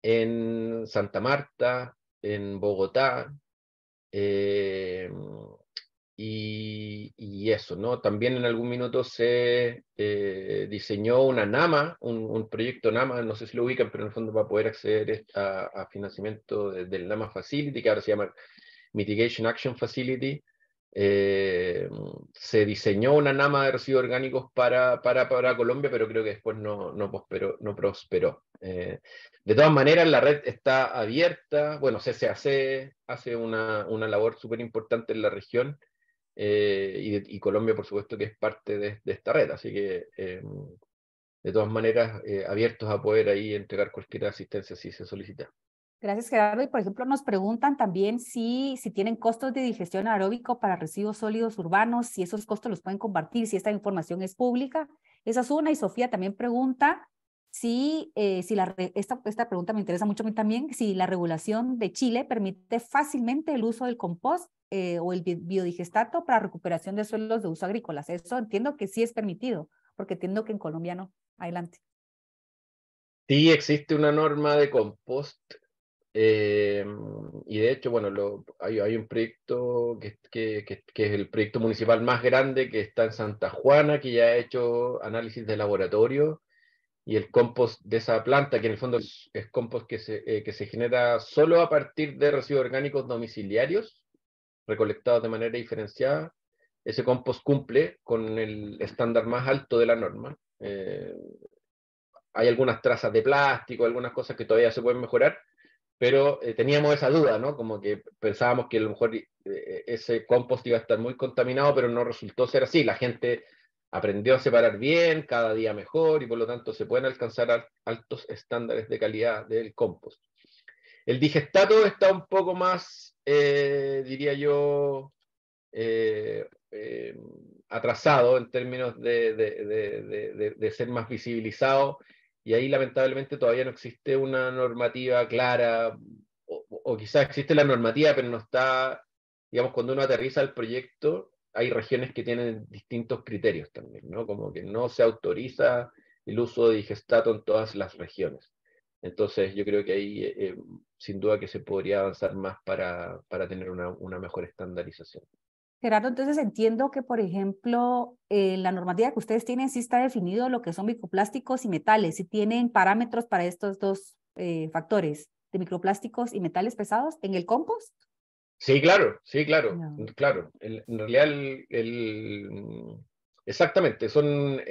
S4: en Santa Marta, en Bogotá, y eso, ¿no? También en algún minuto se diseñó una NAMA, un proyecto NAMA, no sé si lo ubican, pero en el fondo para poder acceder a financiamiento del NAMA Facility, que ahora se llama Mitigation Action Facility. Se diseñó una NAMA de residuos orgánicos para Colombia, pero creo que después no prosperó. De todas maneras, la red está abierta. Bueno, CCAC hace una labor súper importante en la región, y Colombia, por supuesto, que es parte de esta red. Así que, de todas maneras, abiertos a poder ahí entregar cualquier asistencia si se solicita.
S2: Gracias, Gerardo. Y, por ejemplo, nos preguntan también si tienen costos de digestión aeróbico para residuos sólidos urbanos, si esos costos los pueden compartir, si esta información es pública. Esa es una. Y Sofía también pregunta esta pregunta me interesa mucho a mí también, si la regulación de Chile permite fácilmente el uso del compost o el biodigestato para recuperación de suelos de uso agrícolas. Eso entiendo que sí es permitido, porque entiendo que en Colombia no. Adelante.
S4: Sí, existe una norma de compost. Y de hecho, bueno, hay un proyecto que es el proyecto municipal más grande, que está en Santa Juana, que ya ha hecho análisis de laboratorio, y el compost de esa planta, que en el fondo es compost que se genera solo a partir de residuos orgánicos domiciliarios, recolectados de manera diferenciada. Ese compost cumple con el estándar más alto de la norma. Hay algunas trazas de plástico, algunas cosas que todavía se pueden mejorar, pero teníamos esa duda, ¿no? Como que pensábamos que a lo mejor ese compost iba a estar muy contaminado, pero no resultó ser así. La gente aprendió a separar bien, cada día mejor, y por lo tanto se pueden alcanzar altos estándares de calidad del compost. El digestato está un poco más, diría yo, atrasado en términos de ser más visibilizado, y ahí lamentablemente todavía no existe una normativa clara, o quizás existe la normativa, pero no está, digamos, cuando uno aterriza el proyecto, hay regiones que tienen distintos criterios también, ¿no? Como que no se autoriza el uso de digestato en todas las regiones. Entonces yo creo que ahí sin duda que se podría avanzar más para tener una mejor estandarización.
S2: Gerardo, entonces entiendo que, por ejemplo, la normativa que ustedes tienen sí está definido lo que son microplásticos y metales, si tienen parámetros para estos dos factores de microplásticos y metales pesados en el compost.
S4: Sí, claro,
S2: No.
S4: claro. En realidad, exactamente, son,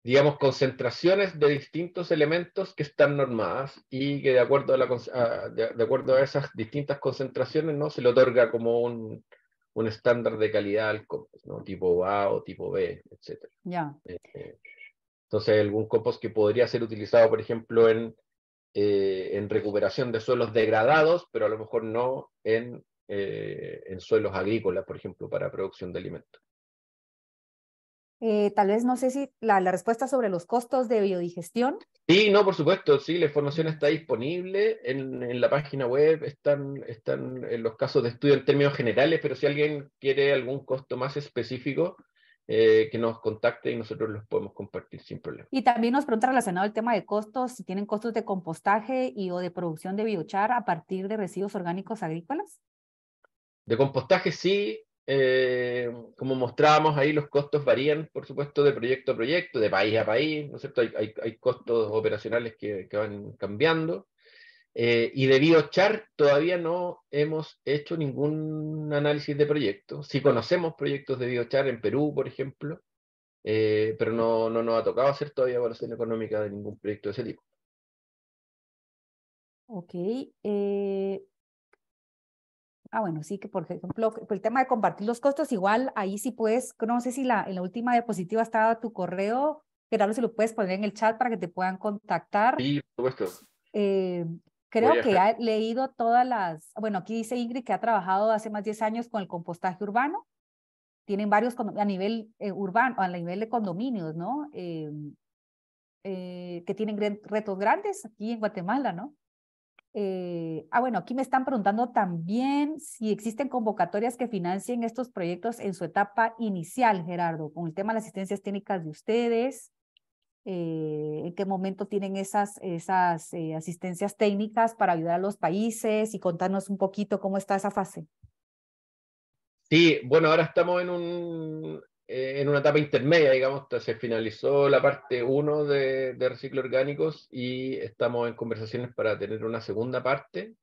S4: digamos, concentraciones de distintos elementos que están normadas, y que de acuerdo de acuerdo a esas distintas concentraciones, ¿no?, se le otorga como un estándar de calidad al compost, ¿no?, tipo A o tipo B, etc.
S2: Ya.
S4: Entonces, algún compost que podría ser utilizado, por ejemplo, en recuperación de suelos degradados, pero a lo mejor no en suelos agrícolas, por ejemplo, para producción de alimentos.
S2: Tal vez no sé si la respuesta sobre los costos de biodigestión.
S4: Sí, no, por supuesto, sí, la información está disponible en la página web, están en los casos de estudio en términos generales, pero si alguien quiere algún costo más específico, que nos contacte y nosotros los podemos compartir sin problema.
S2: Y también nos pregunta relacionado al tema de costos, si tienen costos de compostaje o de producción de biochar a partir de residuos orgánicos agrícolas.
S4: De compostaje sí, como mostrábamos ahí, los costos varían, por supuesto, de proyecto a proyecto, de país a país, ¿no es cierto? Hay costos operacionales que van cambiando. Y de biochar todavía no hemos hecho ningún análisis de proyecto. Sí conocemos proyectos de biochar en Perú, por ejemplo, pero no nos ha tocado hacer todavía evaluación económica de ningún proyecto de ese tipo.
S2: Ok. Bueno, sí, que por ejemplo, el tema de compartir los costos, igual ahí sí puedes, no sé si en la última diapositiva estaba tu correo, Gerardo, si lo puedes poner en el chat para que te puedan contactar.
S4: Sí, por supuesto.
S2: Que Creo que ha leído todas las, bueno, aquí dice Ingrid que ha trabajado hace más de 10 años con el compostaje urbano. Tienen varios a nivel urbano, a nivel de condominios, ¿no? Que tienen retos grandes aquí en Guatemala, ¿no? Bueno, aquí me están preguntando también si existen convocatorias que financien estos proyectos en su etapa inicial, Gerardo, con el tema de las asistencias técnicas de ustedes. ¿En qué momento tienen esas asistencias técnicas para ayudar a los países? Y contarnos un poquito cómo está esa fase.
S4: Sí, bueno, ahora estamos en una etapa intermedia, digamos, se finalizó la parte 1 de reciclo orgánicos y estamos en conversaciones para tener una segunda parte,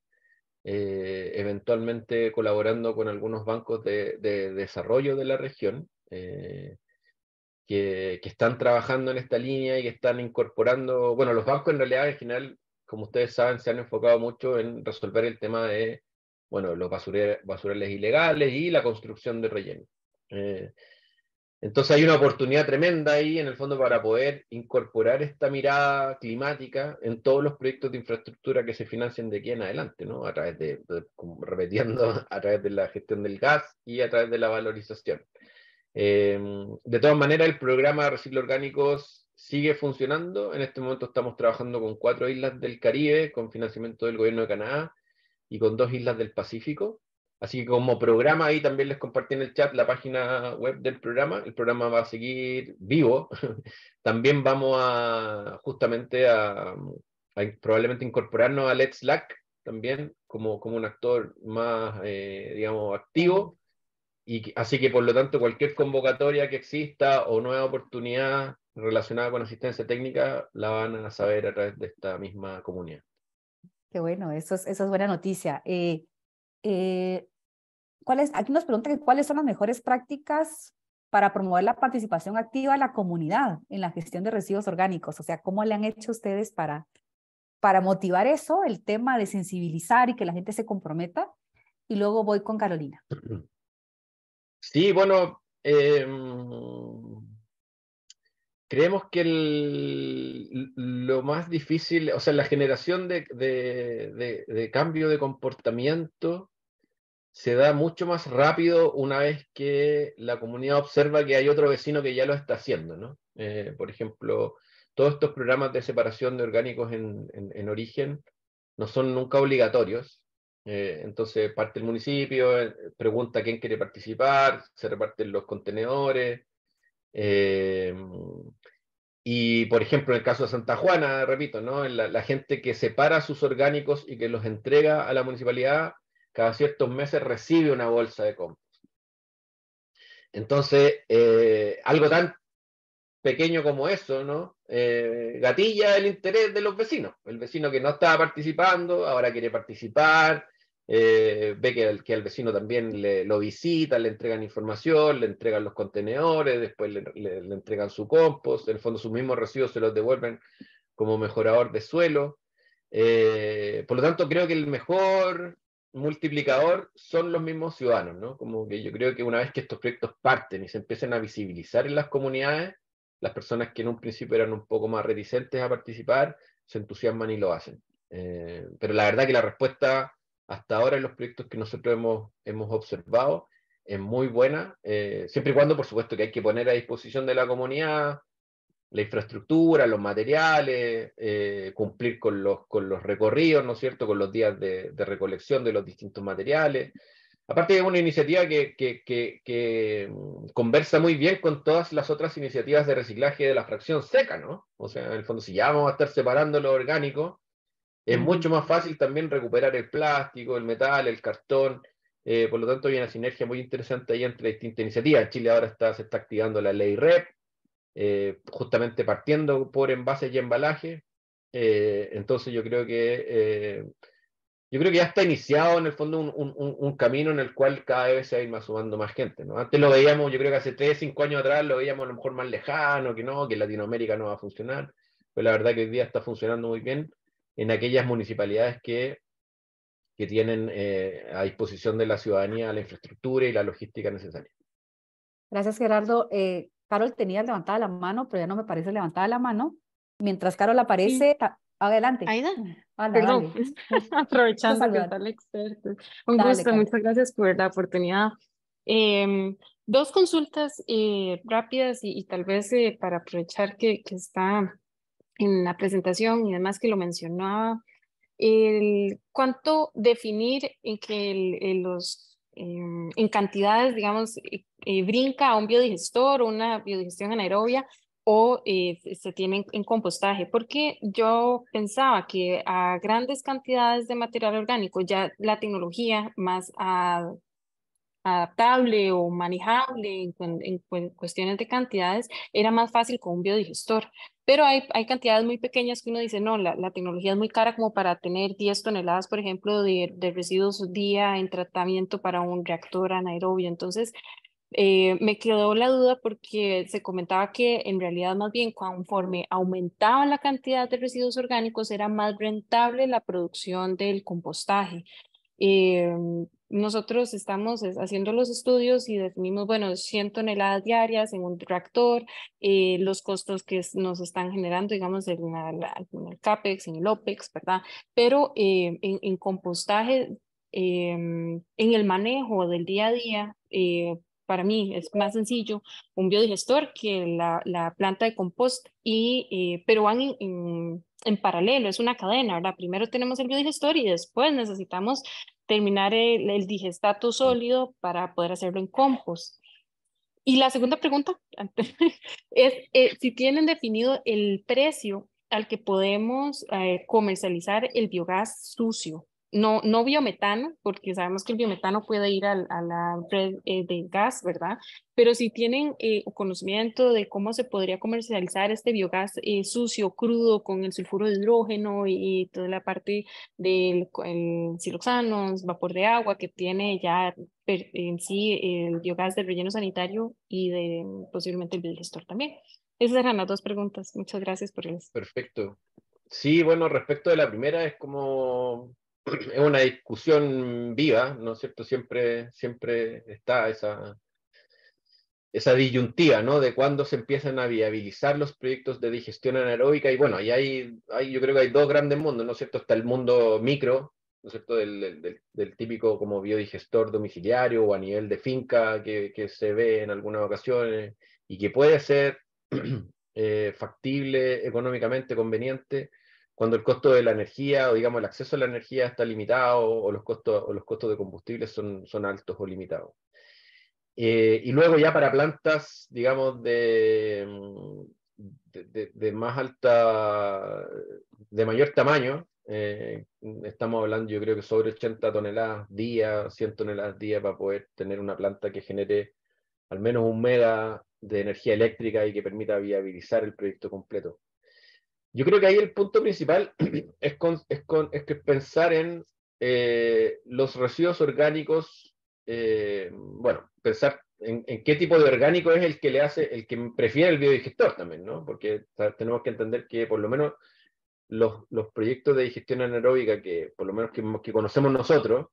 S4: eventualmente colaborando con algunos bancos de desarrollo de la región, que están trabajando en esta línea y que están incorporando, bueno, los bancos en realidad en general, como ustedes saben, se han enfocado mucho en resolver el tema de, bueno, los basurales ilegales y la construcción de relleno. Entonces hay una oportunidad tremenda ahí, en el fondo, para poder incorporar esta mirada climática en todos los proyectos de infraestructura que se financien de aquí en adelante, ¿no? A través como repitiendo, a través de la gestión del gas y a través de la valorización. De todas maneras, el programa de reciclo orgánicos sigue funcionando. En este momento estamos trabajando con 4 islas del Caribe, con financiamiento del gobierno de Canadá, y con 2 islas del Pacífico. Así que como programa, ahí también les compartí en el chat la página web del programa. El programa va a seguir vivo. También vamos justamente a probablemente incorporarnos a Let's Slack también como un actor más, digamos, activo. Y así que, por lo tanto, cualquier convocatoria que exista o nueva oportunidad relacionada con asistencia técnica la van a saber a través de esta misma comunidad.
S2: Qué bueno, eso es buena noticia. Aquí nos preguntan cuáles son las mejores prácticas para promover la participación activa de la comunidad en la gestión de residuos orgánicos. O sea, ¿cómo le han hecho ustedes para motivar eso, el tema de sensibilizar y que la gente se comprometa? Y luego voy con Carolina.
S4: Sí, bueno, creemos que lo más difícil, o sea, la generación de cambio de comportamiento se da mucho más rápido una vez que la comunidad observa que hay otro vecino que ya lo está haciendo, ¿no? Por ejemplo, todos estos programas de separación de orgánicos en origen no son nunca obligatorios. Entonces parte el municipio, pregunta quién quiere participar, se reparten los contenedores. Y, por ejemplo, en el caso de Santa Juana, repito, ¿no? La gente que separa sus orgánicos y que los entrega a la municipalidad, cada ciertos meses recibe una bolsa de compost. Entonces, algo tan pequeño como eso, ¿no? Gatilla el interés de los vecinos. El vecino que no estaba participando, ahora quiere participar, ve que al vecino también lo visita, le entregan información, le entregan los contenedores, después le entregan su compost, en el fondo sus mismos residuos se los devuelven como mejorador de suelo. Por lo tanto, creo que el mejor multiplicador son los mismos ciudadanos, ¿no? Como que yo creo que una vez que estos proyectos parten y se empiezan a visibilizar en las comunidades, las personas que en un principio eran un poco más reticentes a participar, se entusiasman y lo hacen. Pero la verdad que la respuesta hasta ahora en los proyectos que nosotros hemos observado es muy buena, siempre y cuando, por supuesto, que hay que poner a disposición de la comunidad la infraestructura, los materiales, cumplir con los recorridos, ¿no es cierto?, con los días de recolección de los distintos materiales. Aparte, es una iniciativa que conversa muy bien con todas las otras iniciativas de reciclaje de la fracción seca, ¿no? O sea, en el fondo, si ya vamos a estar separando lo orgánico, es mucho más fácil también recuperar el plástico, el metal, el cartón. Por lo tanto, hay una sinergia muy interesante ahí entre distintas iniciativas. En Chile ahora se está activando la ley REP, justamente partiendo por envases y embalaje. Entonces yo creo que ya está iniciado en el fondo un camino en el cual cada vez se va a ir más sumando más gente, ¿no? Antes lo veíamos, yo creo que hace 3, 5 años atrás lo veíamos a lo mejor más lejano, que no, que en Latinoamérica no va a funcionar, pero la verdad que hoy día está funcionando muy bien en aquellas municipalidades que tienen a disposición de la ciudadanía la infraestructura y la logística necesaria.
S2: Gracias, Gerardo. Carol tenía levantada la mano, pero ya no me parece levantada la mano. Mientras Carol aparece, Adelante.
S3: Aida,
S2: Hola,
S3: perdón,
S2: dale.
S3: aprovechando que
S2: Saludar.
S3: está el experto. Un
S2: Dale,
S3: gusto,
S2: Karen.
S3: muchas gracias por la oportunidad. Dos consultas rápidas y tal vez para aprovechar que está en la presentación y además que lo mencionaba. ¿Cuánto definir en que en cantidades, digamos, brinca a un biodigestor o una biodigestión anaerobia o se tiene en compostaje? Porque yo pensaba que a grandes cantidades de material orgánico ya la tecnología más adaptable o manejable en cuestiones de cantidades, era más fácil con un biodigestor. Pero hay cantidades muy pequeñas que uno dice, no, la tecnología es muy cara como para tener 10 toneladas, por ejemplo, de residuos día en tratamiento para un reactor anaerobio. Entonces, me quedó la duda porque se comentaba que en realidad más bien conforme aumentaba la cantidad de residuos orgánicos era más rentable la producción del compostaje. Eh, Nosotros estamos haciendo los estudios y definimos, bueno, 100 toneladas diarias en un reactor, los costos que nos están generando, digamos, en el CAPEX, en el OPEX, ¿verdad? Pero en compostaje, en el manejo del día a día, para mí es más sencillo un biodigestor que la planta de compost, pero van en paralelo, es una cadena, ¿verdad? Primero tenemos el biodigestor y después necesitamos terminar el digestato sólido para poder hacerlo en compost. Y la segunda pregunta es si tienen definido el precio al que podemos comercializar el biogás sucio. No biometano, porque sabemos que el biometano puede ir a la red de gas, ¿verdad? Pero si tienen conocimiento de cómo se podría comercializar este biogás sucio, crudo, con el sulfuro de hidrógeno y toda la parte del siloxanos, vapor de agua que tiene ya en sí el biogás del relleno sanitario y de posiblemente el biodigestor también. Esas eran las dos preguntas. Muchas gracias por eso.
S4: Perfecto. Sí, bueno, respecto de la primera, es como, es una discusión viva, ¿no es cierto? Siempre está esa disyuntiva, ¿no? De cuándo se empiezan a viabilizar los proyectos de digestión anaeróbica. Y bueno, yo creo que hay dos grandes mundos, ¿no es cierto? Está el mundo micro, ¿no es cierto? Del típico como biodigestor domiciliario o a nivel de finca que se ve en algunas ocasiones y que puede ser factible, económicamente conveniente, cuando el costo de la energía o digamos el acceso a la energía está limitado o los costos de combustible son altos o limitados. Y luego ya para plantas, digamos, de más alta, de mayor tamaño, estamos hablando yo creo que sobre 80 toneladas día, 100 toneladas día para poder tener una planta que genere al menos 1 mega de energía eléctrica y que permita viabilizar el proyecto completo. Yo creo que ahí el punto principal es que pensar en los residuos orgánicos, bueno, pensar en qué tipo de orgánico es el que el que prefiere el biodigestor también, ¿no? Porque tenemos que entender que por lo menos los proyectos de digestión anaeróbica que por lo menos que conocemos nosotros,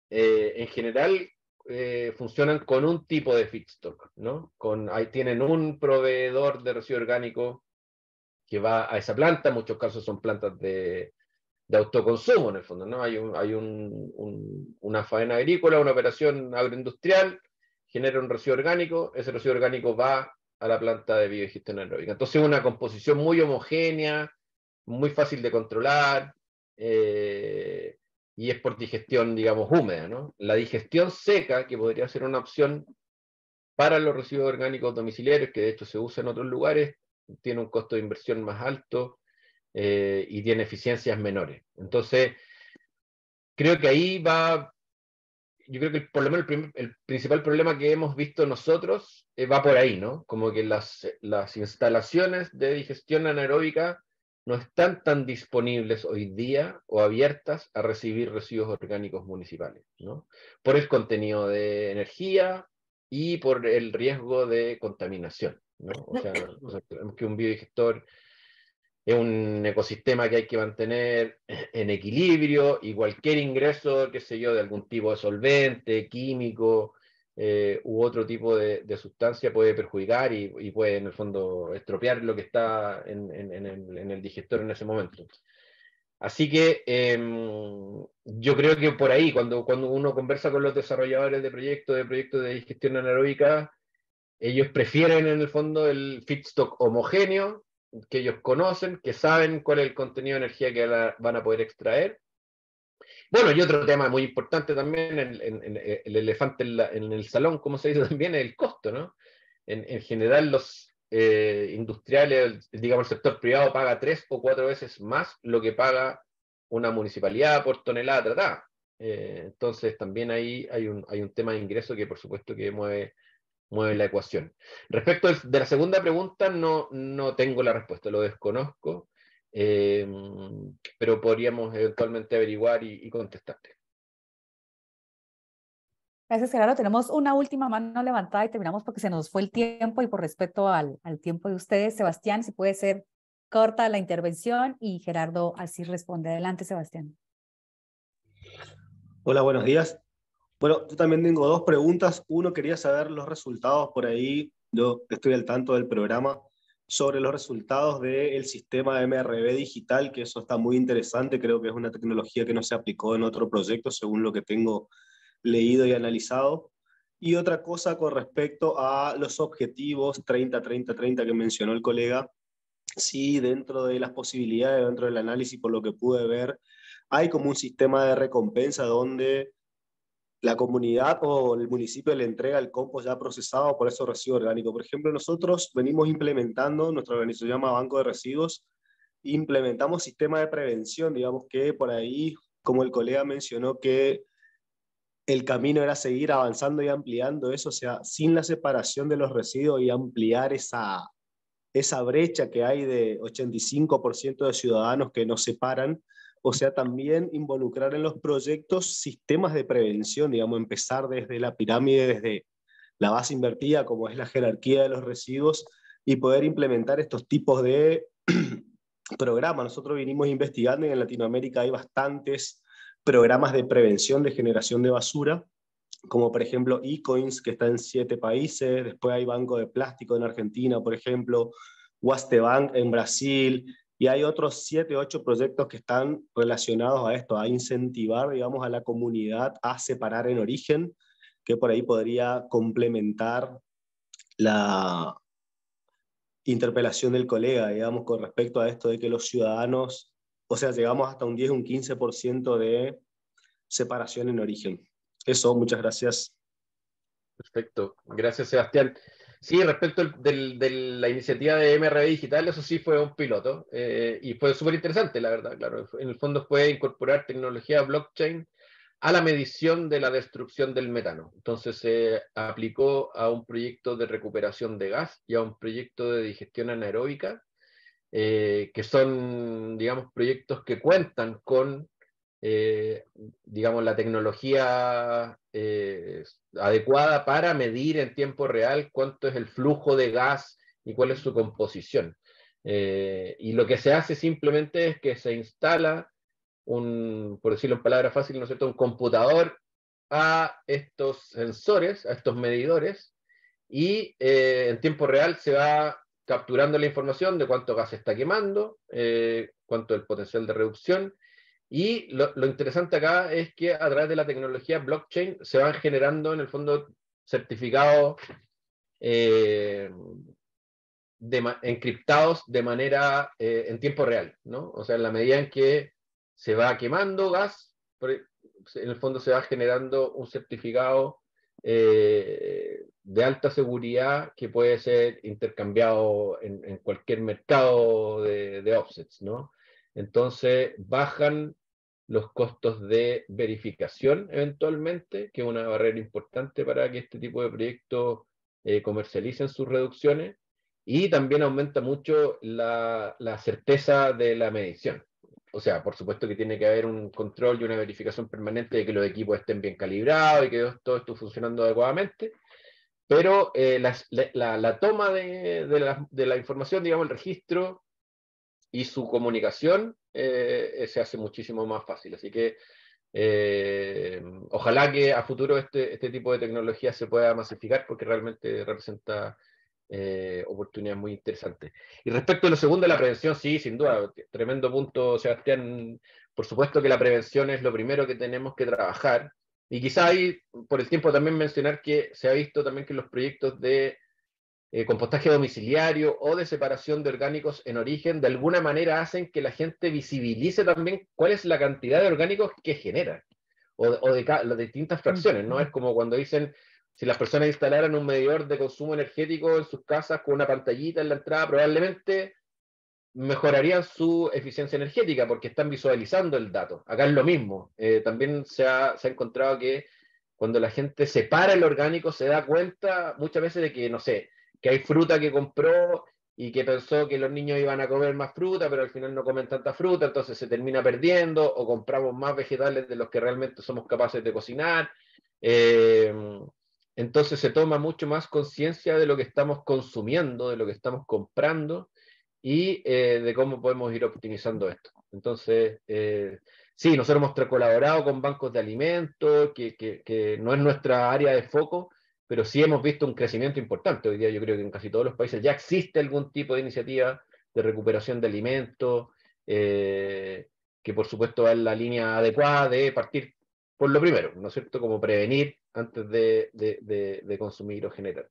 S4: en general funcionan con un tipo de feedstock, ¿no? Ahí tienen un proveedor de residuo orgánico que va a esa planta, en muchos casos son plantas de autoconsumo en el fondo, ¿no? Hay una faena agrícola, una operación agroindustrial, genera un residuo orgánico, ese residuo orgánico va a la planta de biodigestión anaeróbica. Entonces una composición muy homogénea, muy fácil de controlar, y es por digestión, digamos, húmeda, ¿no? La digestión seca, que podría ser una opción para los residuos orgánicos domiciliarios, que de hecho se usa en otros lugares, tiene un costo de inversión más alto y tiene eficiencias menores. Entonces, creo que ahí yo creo que por lo menos el principal problema que hemos visto nosotros va por ahí, ¿no? Como que las instalaciones de digestión anaeróbica no están tan disponibles hoy día o abiertas a recibir residuos orgánicos municipales, ¿no? Por el contenido de energía y por el riesgo de contaminación, ¿no? O sea, tenemos que un biodigestor es un ecosistema que hay que mantener en equilibrio y cualquier ingreso, qué sé yo, de algún tipo de solvente, químico, u otro tipo de sustancia puede perjudicar y puede en el fondo estropear lo que está en el digestor en ese momento. Así que yo creo que por ahí, cuando uno conversa con los desarrolladores de proyectos de digestión anaeróbica, ellos prefieren en el fondo el feedstock homogéneo, que ellos conocen, que saben cuál es el contenido de energía que van a poder extraer. Bueno, y otro tema muy importante también, el elefante en el salón, como se dice también, es el costo, ¿no? En general, los industriales, digamos, el sector privado paga 3 o 4 veces más lo que paga una municipalidad por tonelada tratada. Entonces, también ahí hay un tema de ingreso que, por supuesto, que mueve la ecuación. Respecto de la segunda pregunta, no tengo la respuesta, lo desconozco, pero podríamos eventualmente averiguar y contestarte.
S2: Gracias, Gerardo. Tenemos una última mano levantada y terminamos porque se nos fue el tiempo y por respeto al tiempo de ustedes. Sebastián, si puede ser corta la intervención y Gerardo así responde. Adelante, Sebastián.
S5: Hola, buenos días. Bueno, yo también tengo dos preguntas. Uno, quería saber los resultados por ahí. Yo estoy al tanto del programa sobre los resultados del sistema MRV digital, que eso está muy interesante. Creo que es una tecnología que no se aplicó en otro proyecto, según lo que tengo leído y analizado. Y otra cosa con respecto a los objetivos 30-30-30 que mencionó el colega, sí, dentro de las posibilidades, dentro del análisis, por lo que pude ver, hay como un sistema de recompensa donde la comunidad o el municipio le entrega el compost ya procesado por esos residuos orgánicos. Por ejemplo, nosotros venimos implementando, nuestra organización se llama Banco de Residuos, implementamos sistemas de prevención, digamos que por ahí, como el colega mencionó, que el camino era seguir avanzando y ampliando eso, o sea, sin la separación de los residuos y ampliar esa brecha que hay de 85% de ciudadanos que nos separan, o sea, también involucrar en los proyectos sistemas de prevención, digamos, empezar desde la pirámide, desde la base invertida, como es la jerarquía de los residuos, y poder implementar estos tipos de programas. Nosotros vinimos investigando y en Latinoamérica hay bastantes programas de prevención de generación de basura, como por ejemplo eCoins, que está en 7 países, después hay Banco de Plástico en Argentina, por ejemplo, Wastebank en Brasil, y hay otros 7, 8 proyectos que están relacionados a esto, a incentivar, digamos, a la comunidad a separar en origen, que por ahí podría complementar la interpelación del colega, digamos, con respecto a esto de que los ciudadanos, o sea, llegamos hasta un 10, un 15% de separación en origen. Eso, muchas gracias.
S4: Perfecto, gracias Sebastián. Sí, respecto de la iniciativa de MRV Digital, eso sí fue un piloto y fue súper interesante, la verdad, claro. En el fondo fue incorporar tecnología blockchain a la medición de la destrucción del metano. Entonces se aplicó a un proyecto de recuperación de gas y a un proyecto de digestión anaeróbica, que son, digamos, proyectos que cuentan con digamos, la tecnología adecuada para medir en tiempo real cuánto es el flujo de gas y cuál es su composición. Y lo que se hace simplemente es que se instala por decirlo en palabras fáciles, ¿no es cierto?, un computador a estos sensores, a estos medidores, y en tiempo real se va capturando la información de cuánto gas se está quemando, cuánto es el potencial de reducción. Y lo interesante acá es que a través de la tecnología blockchain se van generando en el fondo certificados encriptados de manera en tiempo real, ¿no? O sea, en la medida en que se va quemando gas, en el fondo se va generando un certificado de alta seguridad que puede ser intercambiado en cualquier mercado de offsets, ¿no? Entonces bajan los costos de verificación eventualmente, que es una barrera importante para que este tipo de proyectos comercialicen sus reducciones, y también aumenta mucho la certeza de la medición. O sea, por supuesto que tiene que haber un control y una verificación permanente de que los equipos estén bien calibrados y que todo esté funcionando adecuadamente, pero la toma de la información, digamos, el registro y su comunicación se hace muchísimo más fácil. Así que Ojalá que a futuro este tipo de tecnología se pueda masificar porque realmente representa oportunidades muy interesantes. Y respecto a lo segundo, la prevención, sí, sin duda, tremendo punto, Sebastián. Por supuesto que la prevención es lo primero que tenemos que trabajar. Y quizá ahí, por el tiempo, también mencionar que se ha visto también que los proyectos de compostaje domiciliario o de separación de orgánicos en origen, de alguna manera hacen que la gente visibilice también cuál es la cantidad de orgánicos que genera, o de las distintas fracciones, ¿no? Es como cuando dicen, si las personas instalaran un medidor de consumo energético en sus casas con una pantallita en la entrada, probablemente mejorarían su eficiencia energética porque están visualizando el dato. Acá es lo mismo. También se ha encontrado que cuando la gente separa el orgánico se da cuenta muchas veces de que, no sé, que hay fruta que compró y que pensó que los niños iban a comer más fruta, pero al final no comen tanta fruta, entonces se termina perdiendo, o compramos más vegetales de los que realmente somos capaces de cocinar. Entonces se toma mucho más conciencia de lo que estamos consumiendo, de lo que estamos comprando, y de cómo podemos ir optimizando esto. Entonces, sí, nosotros hemos colaborado con bancos de alimentos, que no es nuestra área de foco, pero sí hemos visto un crecimiento importante. Hoy día yo creo que en casi todos los países ya existe algún tipo de iniciativa de recuperación de alimentos, que por supuesto va en la línea adecuada de partir por lo primero, ¿no es cierto? Como prevenir antes de consumir o generar.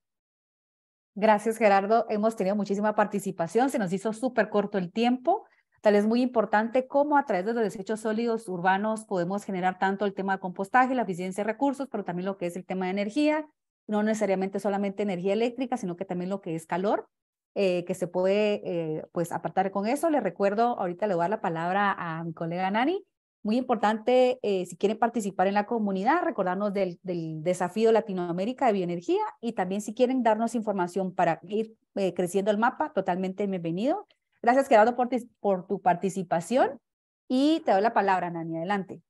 S2: Gracias, Gerardo. Hemos tenido muchísima participación, se nos hizo súper corto el tiempo. Tal vez muy importante cómo a través de los desechos sólidos urbanos podemos generar tanto el tema de compostaje, la eficiencia de recursos, pero también lo que es el tema de energía, no necesariamente solamente energía eléctrica, sino que también lo que es calor, que se puede pues apartar con eso. Les recuerdo, ahorita le voy a dar la palabra a mi colega Nani. Muy importante, si quieren participar en la comunidad, recordarnos del desafío Latinoamérica de bioenergía, y también si quieren darnos información para ir creciendo el mapa, totalmente bienvenido. Gracias, Gerardo, por tu participación, y te doy la palabra, Nani, adelante.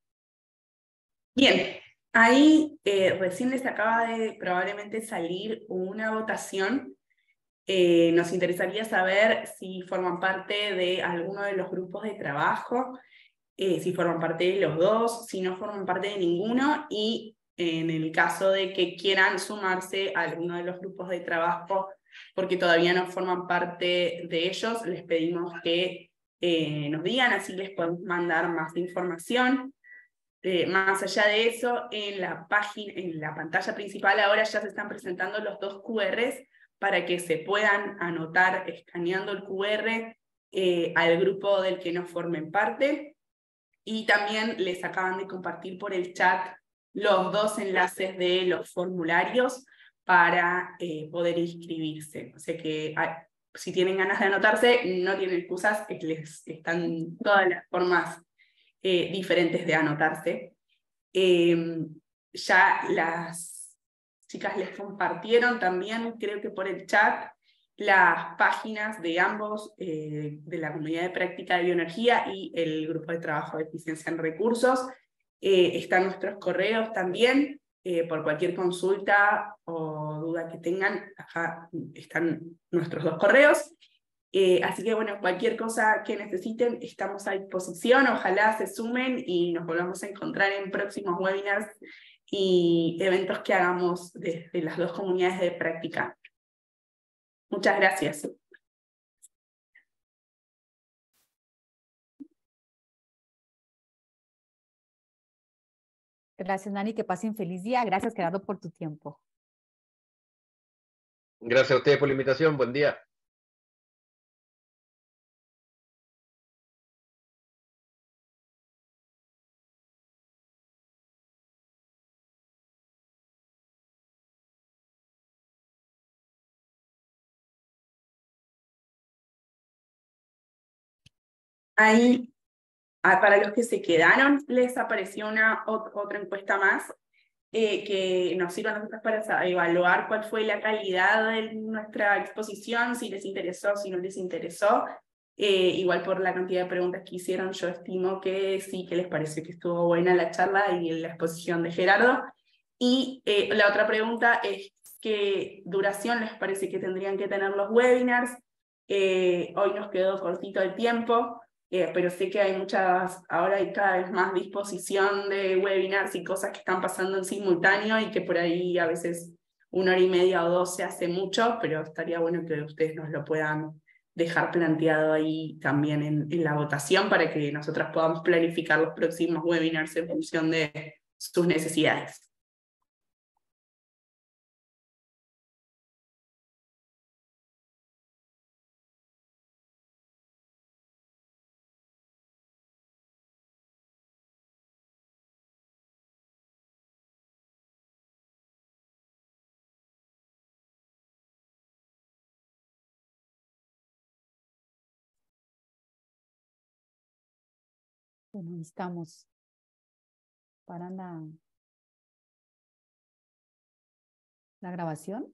S1: Bien, ahí recién les acaba de probablemente salir una votación. Nos interesaría saber si forman parte de alguno de los grupos de trabajo, si forman parte de los dos, si no forman parte de ninguno, y en el caso de que quieran sumarse a alguno de los grupos de trabajo porque todavía no forman parte de ellos, les pedimos que nos digan, así les podemos mandar más información. Más allá de eso, en la página, en la pantalla principal ahora ya se están presentando los dos QRs para que se puedan anotar escaneando el QR al grupo del que no formen parte. Y también les acaban de compartir por el chat los dos enlaces de los formularios para poder inscribirse. O sea que si tienen ganas de anotarse, no tienen excusas, les están todas las formas diferentes de anotarse. Ya las chicas les compartieron también, creo que por el chat, las páginas de ambos, de la comunidad de práctica de bioenergía y el grupo de trabajo de eficiencia en recursos. Están nuestros correos también, por cualquier consulta o duda que tengan, acá están nuestros dos correos. Así que bueno, cualquier cosa que necesiten, estamos a disposición, ojalá se sumen y nos volvamos a encontrar en próximos webinars y eventos que hagamos desde las dos comunidades de práctica. Muchas gracias.
S2: Gracias, Nani, que pasen feliz día. Gracias, Gerardo, por tu tiempo.
S4: Gracias a ustedes por la invitación, buen día.
S1: Ahí, para los que se quedaron, les apareció otra encuesta más que nos sirve a nosotros para evaluar cuál fue la calidad de nuestra exposición, si les interesó, si no les interesó. Igual por la cantidad de preguntas que hicieron, yo estimo que sí, que les pareció que estuvo buena la charla y la exposición de Gerardo. Y la otra pregunta es qué duración les parece que tendrían que tener los webinars. Hoy nos quedó cortito el tiempo, pero sé que hay ahora hay cada vez más disposición de webinars y cosas que están pasando en simultáneo y que por ahí a veces 1 hora y media o 2 se hace mucho, pero estaría bueno que ustedes nos lo puedan dejar planteado ahí también en la votación para que nosotras podamos planificar los próximos webinars en función de sus necesidades.
S2: Bueno, ahí estamos para la grabación.